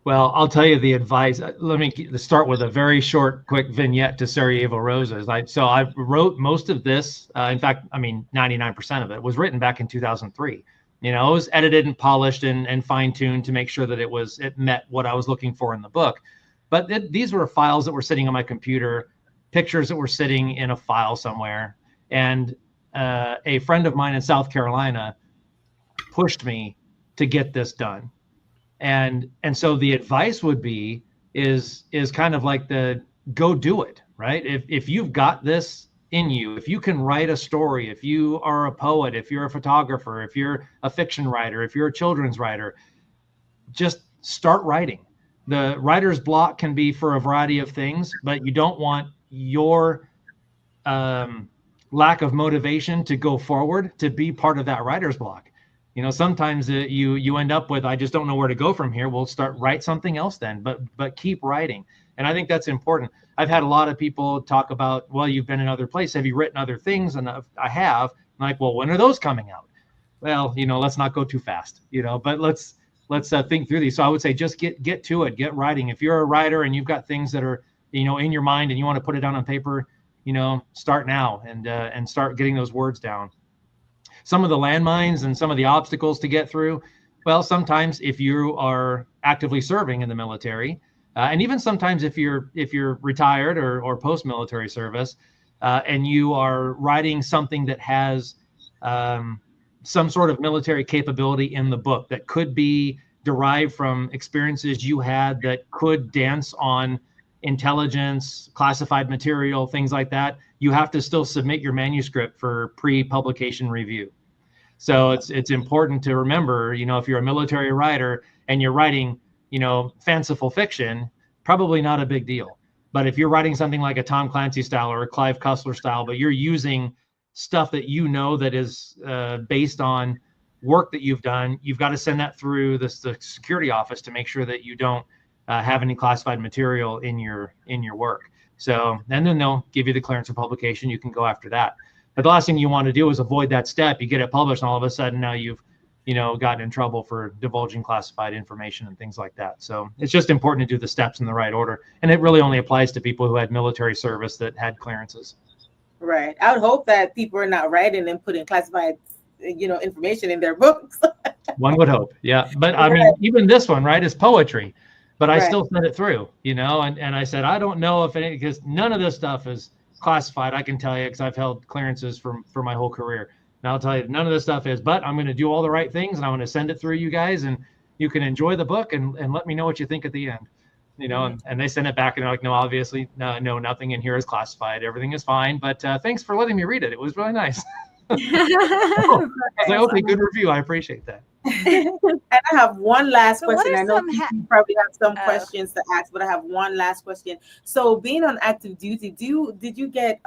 Well, I'll tell you the advice. Let me start with a very short, quick vignette to Sarajevo Roses. So I wrote most of this. In fact, I mean, 99% of it was written back in 2003. You know, it was edited and polished and fine-tuned to make sure that it met what I was looking for in the book. But these were files that were sitting on my computer, pictures that were sitting in a file somewhere. And a friend of mine in South Carolina pushed me to get this done. And so the advice would be is kind of like the go do it, right? If you've got this in you, if you can write a story, if you are a poet, if you're a photographer, if you're a fiction writer, if you're a children's writer, just start writing. The writer's block can be for a variety of things, but you don't want your lack of motivation to go forward to be part of that writer's block. You know, sometimes you end up with, I just don't know where to go from here. We'll write something else then, but keep writing. And I think that's important. I've had a lot of people talk about, well, you've been in other places. Have you written other things? And I have. I'm like, well, when are those coming out? Well, you know, let's not go too fast, you know, but let's think through these. So I would say just get to it, get writing. If you're a writer and you've got things that are, you know, in your mind and you want to put it down on paper, you know, start now and start getting those words down. Some of the landmines and some of the obstacles to get through, well, sometimes if you are actively serving in the military, and even sometimes if you're retired or post-military service, and you are writing something that has some sort of military capability in the book that could be derived from experiences you had that could dance on intelligence, classified material, things like that, you have to still submit your manuscript for pre-publication review. So it's important to remember, you know, if you're a military writer and you're writing, you know, fanciful fiction, probably not a big deal. But if you're writing something like a Tom Clancy style or a Clive Cussler style, but you're using stuff that you know that is based on work that you've done, you've got to send that through the security office to make sure that you don't have any classified material in your work. So, and then they'll give you the clearance for publication. You can go after that. But the last thing you want to do is avoid that step. You get it published, and all of a sudden now you've, you know, gotten in trouble for divulging classified information and things like that. So it's just important to do the steps in the right order. And it really only applies to people who had military service that had clearances. Right. I would hope that people are not writing and putting classified, you know, information in their books. One would hope. Yeah. But I mean, even this one, right, is poetry. But I still sent it through, you know, and I said, I don't know if any, because none of this stuff is classified. I can tell you, because I've held clearances for my whole career. And I'll tell you, none of this stuff is, but I'm going to do all the right things and I'm going to send it through you guys, and you can enjoy the book and let me know what you think at the end, you know, and they send it back and they're like, no, obviously, no, nothing in here is classified. Everything is fine. But thanks for letting me read it. It was really nice. I was like, okay, good review. I appreciate that. And I have one last question. I know you probably have some questions to ask, but I have one last question. So being on active duty, did you get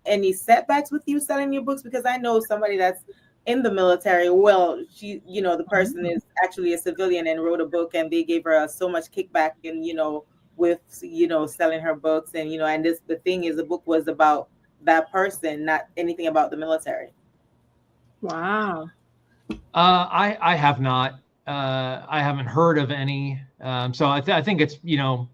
any setbacks with you selling your books? Because I know somebody that's in the military. Well, she, you know, the person is actually a civilian and wrote a book, and they gave her so much kickback, and, you know, with, you know, selling her books, and, you know, and the thing is, the book was about that person, not anything about the military. Wow. I have not. I haven't heard of any. So I think it's, you know,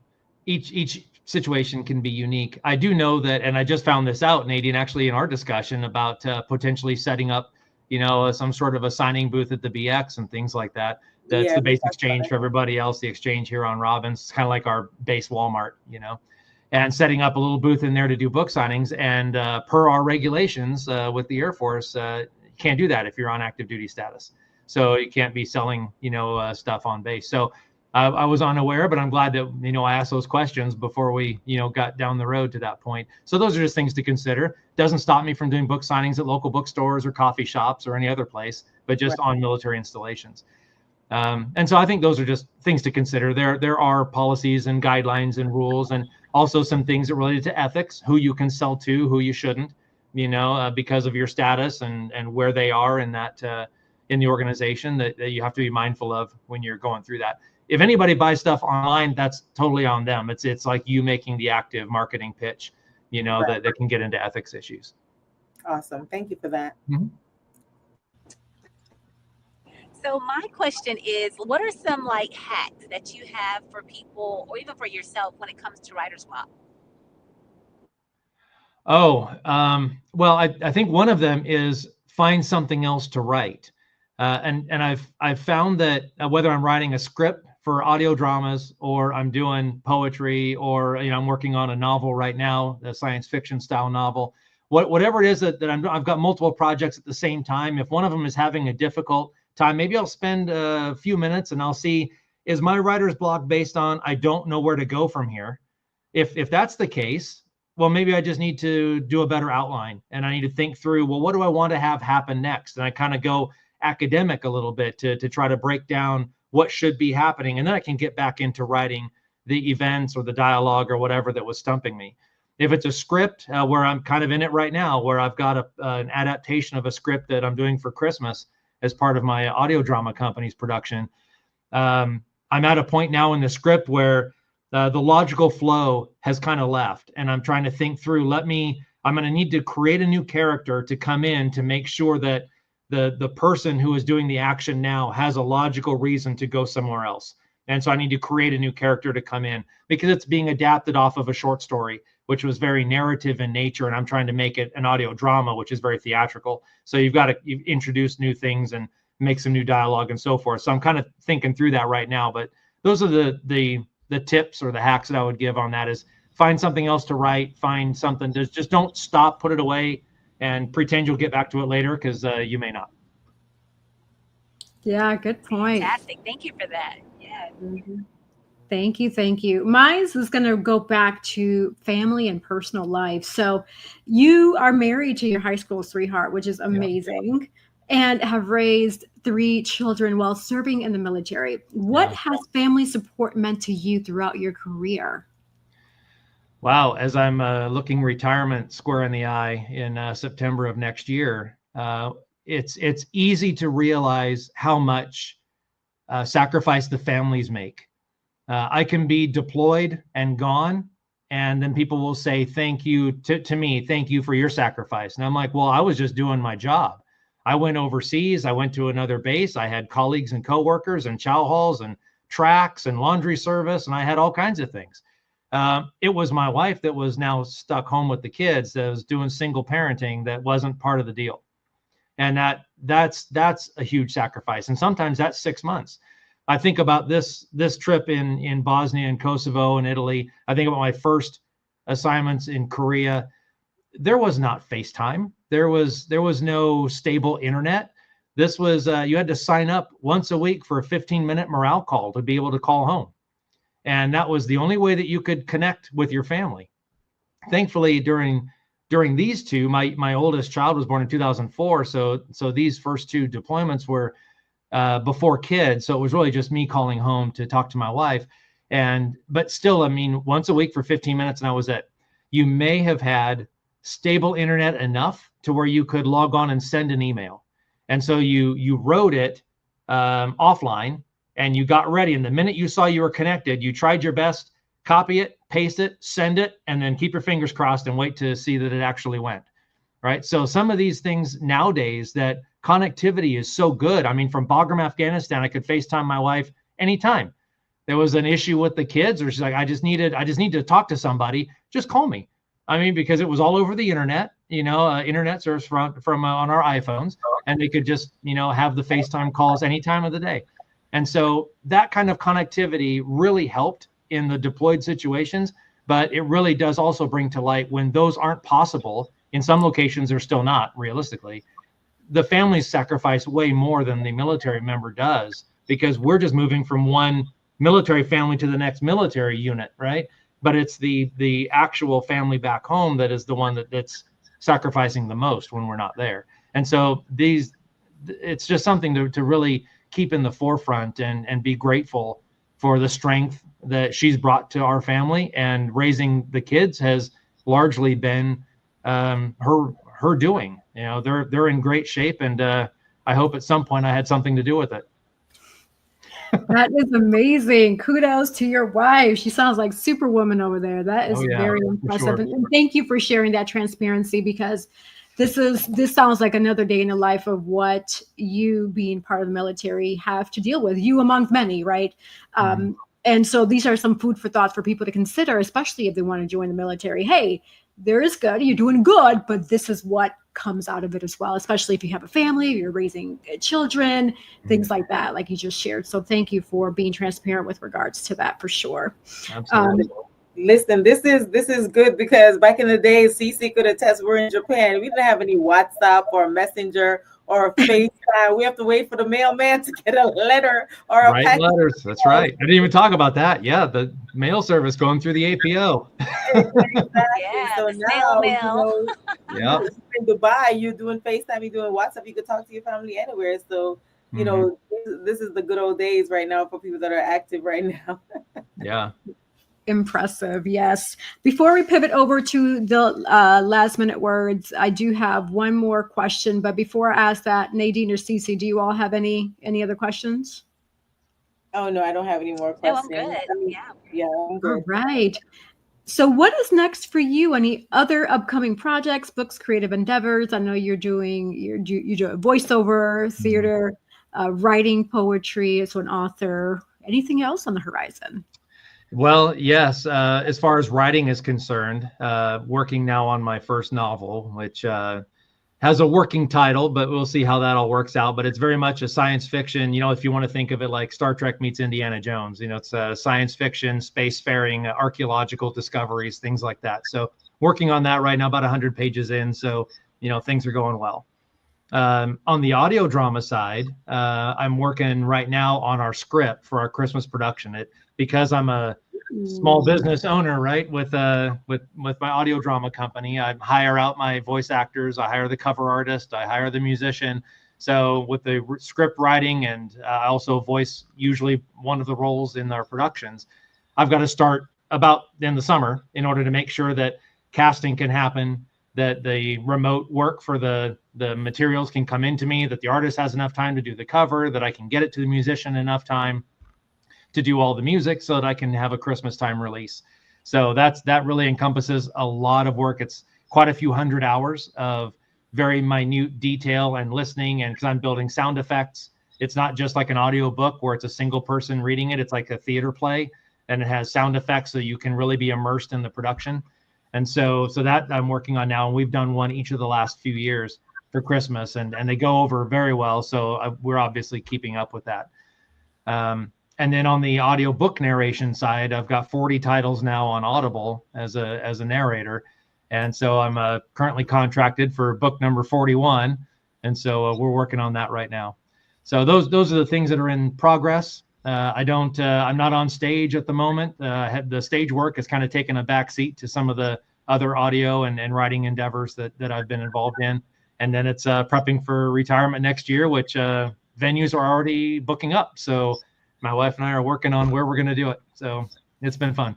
each situation can be unique. I do know that, and I just found this out, Nadine, actually in our discussion about potentially setting up, you know, some sort of a signing booth at the BX and things like that. That's the base exchange for everybody else. The exchange here on Robbins, it's kind of like our base Walmart, you know, and setting up a little booth in there to do book signings. And per our regulations with the Air Force, can't do that if you're on active duty status. So you can't be selling, you know, stuff on base. So I was unaware, but I'm glad that, you know, I asked those questions before we, you know, got down the road to that point. So those are just things to consider. Doesn't stop me from doing book signings at local bookstores or coffee shops or any other place, but just on military installations. And so I think those are just things to consider. There are policies and guidelines and rules, and also some things that related to ethics, who you can sell to, who you shouldn't, you know, because of your status and where they are in that in the organization that you have to be mindful of when you're going through that. If anybody buys stuff online, that's totally on them. It's like you making the active marketing pitch, you know, that can get into ethics issues. Awesome. Thank you for that. Mm-hmm. So my question is, what are some like hacks that you have for people or even for yourself when it comes to writer's block? Oh, well, I think one of them is find something else to write. And I've found that whether I'm writing a script for audio dramas or I'm doing poetry or I'm working on a novel right now, a science fiction style novel, whatever it is that I've got multiple projects at the same time. If one of them is having a difficult time, maybe I'll spend a few minutes and I'll see, is my writer's block based on I don't know where to go from here? If that's the case, well, maybe I just need to do a better outline and I need to think through, well, what do I want to have happen next? And I kind of go academic a little bit to try to break down what should be happening. And then I can get back into writing the events or the dialogue or whatever that was stumping me. If it's a script where I'm kind of in it right now, where I've got an adaptation of a script that I'm doing for Christmas as part of my audio drama company's production, I'm at a point now in the script where the logical flow has kind of left, and I'm trying to think through, I'm going to need to create a new character to come in to make sure that the person who is doing the action now has a logical reason to go somewhere else. And so I need to create a new character to come in because it's being adapted off of a short story, which was very narrative in nature. And I'm trying to make it an audio drama, which is very theatrical. So you've introduce new things and make some new dialogue and so forth. So I'm kind of thinking through that right now, but those are the tips or the hacks that I would give on that is find something else to write, find something, just don't stop, put it away and pretend you'll get back to it later, because you may not. Yeah, good point. Fantastic. Thank you for that. Yeah. Mm-hmm. Thank you. Mine is going to go back to family and personal life. So you are married to your high school sweetheart, which is amazing, and have raised 3 children while serving in the military. What has family support meant to you throughout your career? Wow. As I'm looking retirement square in the eye in September of next year, it's easy to realize how much sacrifice the families make. I can be deployed and gone, and then people will say, thank you to me. Thank you for your sacrifice. And I'm like, well, I was just doing my job. I went overseas. I went to another base. I had colleagues and coworkers and chow halls and tracks and laundry service, and I had all kinds of things. It was my wife that was now stuck home with the kids, that was doing single parenting, that wasn't part of the deal. And that's a huge sacrifice. And sometimes that's 6 months. I think about this trip in Bosnia and Kosovo and Italy. I think about my first assignments in Korea. There was not FaceTime. There was no stable internet. This was you had to sign up once a week for a 15-minute morale call to be able to call home. And that was the only way that you could connect with your family. Thankfully, during these two, my oldest child was born in 2004. So these first 2 deployments were before kids. So it was really just me calling home to talk to my wife. But still, I mean, once a week for 15 minutes, and that was it. You may have had stable internet enough to where you could log on and send an email. And so you wrote it offline, and you got ready. And the minute you saw you were connected, you tried your best, copy it, paste it, send it, and then keep your fingers crossed and wait to see that it actually went. Right. So some of these things nowadays, that connectivity is so good. I mean, from Bagram, Afghanistan, I could FaceTime my wife anytime. There was an issue with the kids, or she's like, I just need to talk to somebody. Just call me. I mean, because it was all over the internet, internet service from on our iPhones, and they could just, have the FaceTime calls any time of the day. And so that kind of connectivity really helped in the deployed situations, but it really does also bring to light when those aren't possible. In some locations, they're still not, realistically. The families sacrifice way more than the military member does, because we're just moving from one military family to the next military unit, right? But it's the actual family back home that is the one that's sacrificing the most when we're not there. And so it's just something to really keep in the forefront and be grateful for the strength that she's brought to our family. And raising the kids has largely been her doing. They're in great shape, and I hope at some point I had something to do with it. That is amazing. Kudos to your wife. She sounds like Superwoman over there. That is very impressive. Sure. And thank you for sharing that transparency, because this sounds like another day in the life of what you, being part of the military, have to deal with, you among many, right? And so these are some food for thought for people to consider, especially if they want to join the military. Hey, there is good, you're doing good, but this is what comes out of it as well, especially if you have a family, you're raising children, things like that, like you just shared. So thank you for being transparent with regards to that, for sure. Absolutely. Listen, this is good, because back in the day, CC could attest, we're in Japan. We didn't have any WhatsApp or Messenger or FaceTime. We have to wait for the mailman to get a letter or a package. Letters. That's right. I didn't even talk about that. Yeah, the mail service going through the APO. Exactly. Yeah, So the now, mail. Yeah. In Dubai, you're doing FaceTime, you're doing WhatsApp, you could talk to your family anywhere. So, you know, this is the good old days right now for people that are active right now. Yeah. Impressive. Yes. Before we pivot over to the last minute words, I do have one more question. But before I ask that, Nadine or Cece, do you all have any other questions? Oh, no, I don't have any more questions. No, I'm good. Yeah, I'm good. All right. So what is next for you? Any other upcoming projects, books, creative endeavors? I know you do voiceover, theater, writing, poetry, so an author. Anything else on the horizon? Well, yes. As far as writing is concerned, working now on my first novel, which has a working title, but we'll see how that all works out. But it's very much a science fiction, if you want to think of it like Star Trek meets Indiana Jones, it's science fiction, spacefaring, archaeological discoveries, things like that. So working on that right now, about 100 pages in. So, things are going well. On the audio drama side, I'm working right now on our script for our Christmas production. Because I'm a small business owner, right? With my audio drama company, I hire out my voice actors, I hire the cover artist, I hire the musician. So with the script writing, and I also voice usually one of the roles in our productions, I've got to start about in the summer in order to make sure that casting can happen, that the remote work for the materials can come into me, that the artist has enough time to do the cover, that I can get it to the musician enough time to do all the music so that I can have a Christmas time release. So that really encompasses a lot of work. It's quite a few hundred hours of very minute detail and listening. And because I'm building sound effects, it's not just like an audio book where it's a single person reading it. It's like a theater play, and it has sound effects so you can really be immersed in the production. And so that I'm working on now. And we've done one each of the last few years for Christmas, and they go over very well. So we're obviously keeping up with that. And then on the audiobook narration side, I've got 40 titles now on Audible as a narrator. And so I'm currently contracted for book number 41. And so we're working on that right now. So those are the things that are in progress. I'm not on stage at the moment. The stage work has kind of taken a back seat to some of the other audio and writing endeavors that I've been involved in. And then it's prepping for retirement next year, which venues are already booking up. So my wife and I are working on where we're going to do it. So it's been fun.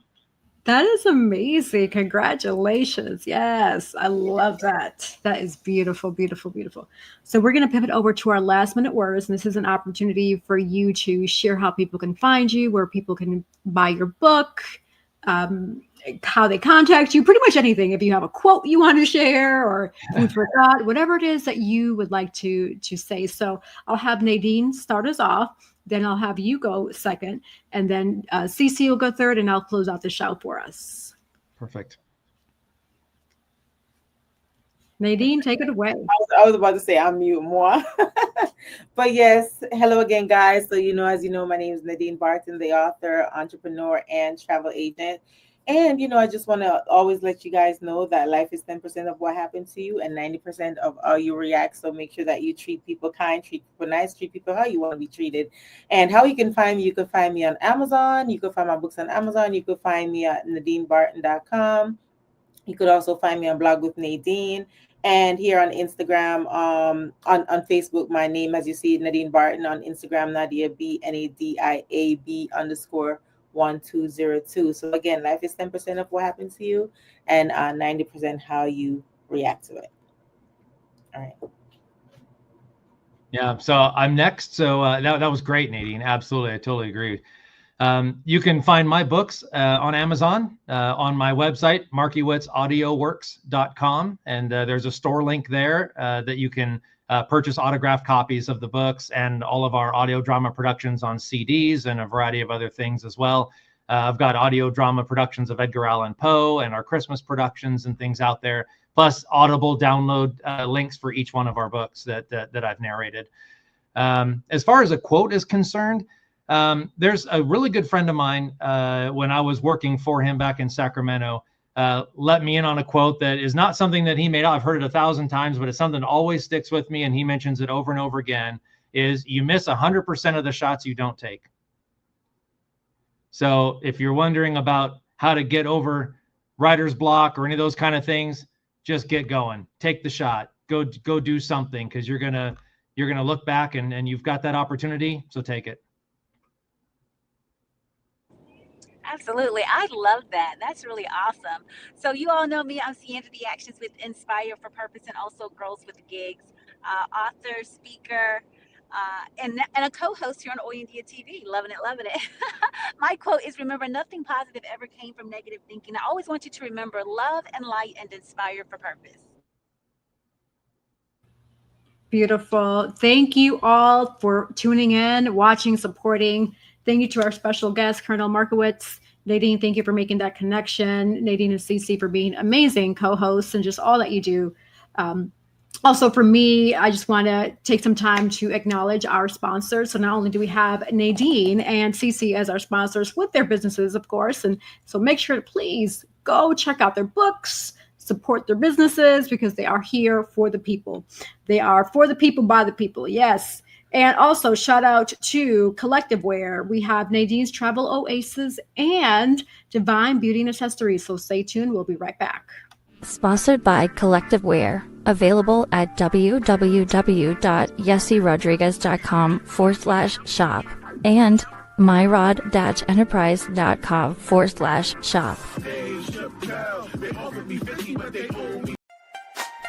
That is amazing. Congratulations. Yes, I love that. That is beautiful, beautiful, beautiful. So we're going to pivot over to our last minute words. And this is an opportunity for you to share how people can find you, where people can buy your book, how they contact you, pretty much anything. If you have a quote you want to share or food for thought, whatever it is that you would like to say. So I'll have Nadine start us off. Then I'll have you go second, and then Cece will go third, and I'll close out the show for us. Perfect. Nadine, take it away. I was about to say I'm mute more. But yes, hello again, guys. So, as you know, my name is Nadine Barton, the author, entrepreneur, and travel agent. And, I just want to always let you guys know that life is 10% of what happened to you and 90% of how you react. So make sure that you treat people kind, treat people nice, treat people how you want to be treated. And how you can find me, you can find me on Amazon. You can find my books on Amazon. You can find me at nadinebarton.com. You could also find me on Blog with Nadine. And here on Instagram, on Facebook, my name, as you see, Nadine Barton. On Instagram, Nadia B, NADIAB _1202. So again, life is 10% of what happens to you and 90% how you react to it. All right. Yeah. So I'm next. So that was great, Nadine. Absolutely. I totally agree. You can find my books on Amazon, on my website, markiewitzAudioworks.com. And there's a store link there that you can purchase autographed copies of the books and all of our audio drama productions on CDs and a variety of other things as well. I've got audio drama productions of Edgar Allan Poe and our Christmas productions and things out there, plus Audible download links for each one of our books that I've narrated. As far as a quote is concerned, there's a really good friend of mine when I was working for him back in Sacramento, let me in on a quote that is not something that he made up. I've heard it 1,000 times, but it's something that always sticks with me, and he mentions it over and over again, is you miss 100% of the shots you don't take. So if you're wondering about how to get over writer's block or any of those kind of things, just get going. Take the shot. Go do something, because you're gonna look back and you've got that opportunity, so take it. Absolutely. I love that. That's really awesome. So you all know me. I'm Sienna the Actions with Inspire for Purpose and also Girls with Gigs, author, speaker, and a co-host here on Oyendia TV. Loving it, loving it. My quote is, remember, nothing positive ever came from negative thinking. I always want you to remember, love and light and inspire for purpose. Beautiful. Thank you all for tuning in, watching, supporting. Thank you to our special guest, Colonel Markiewitz. Nadine, thank you for making that connection. Nadine and Cece for being amazing co-hosts and just all that you do. Also for me, I just want to take some time to acknowledge our sponsors. So not only do we have Nadine and Cece as our sponsors with their businesses, of course, and so make sure to please go check out their books, support their businesses, because they are here for the people. They are for the people, by the people. Yes. And also shout out to Collective Wear. We have Nadine's Travel Oasis and Divine Beauty and Accessories. So stay tuned. We'll be right back. Sponsored by Collective Wear. Available at www.yessierodriguez.com/shop and myrod-enterprise.com/shop.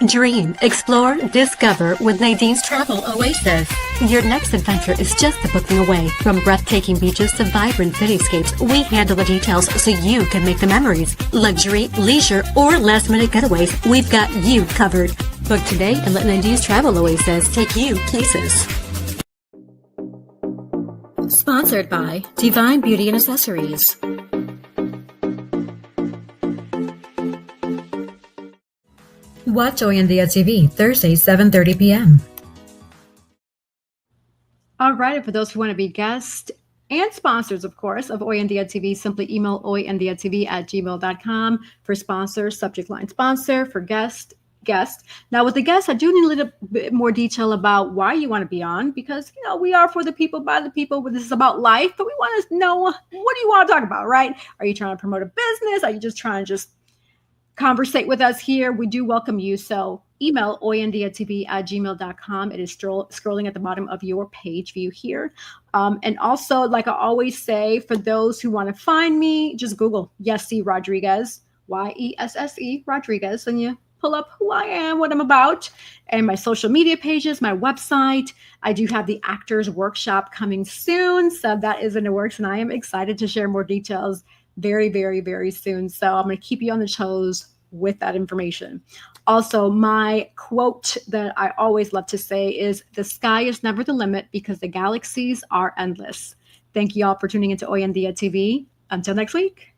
Dream, explore, discover with Nadine's Travel Oasis. Your next adventure is just a booking away. From breathtaking beaches to vibrant cityscapes, we handle the details so you can make the memories. Luxury, leisure, or last-minute getaways, we've got you covered. Book today and let Nadine's Travel Oasis take you places. Sponsored by Divine Beauty and Accessories. Watch Oyendia TV, Thursdays, 7:30 p.m. All right. For those who want to be guests and sponsors, of course, of Oyendia TV, simply email oyendiatv@gmail.com. For sponsors, subject line sponsor. For guest. Now, with the guests, I do need a little bit more detail about why you want to be on, because, you know, we are for the people, by the people. But this is about life, but we want to know, what do you want to talk about, right? Are you trying to promote a business? Are you just trying to conversate with us here? We do welcome you. So email oyendiatv@gmail.com. It is scrolling at the bottom of your page view here. And also, like I always say, for those who want to find me, just Google Yessie Rodriguez, Yesse Rodriguez, and you pull up who I am, what I'm about, and my social media pages, my website. I do have the Actors Workshop coming soon. So that is in the works, and I am excited to share more details very, very, very soon. So I'm going to keep you on the toes with that information. Also, my quote that I always love to say is, the sky is never the limit because the galaxies are endless. Thank you all for tuning into Oyendia TV. Until next week.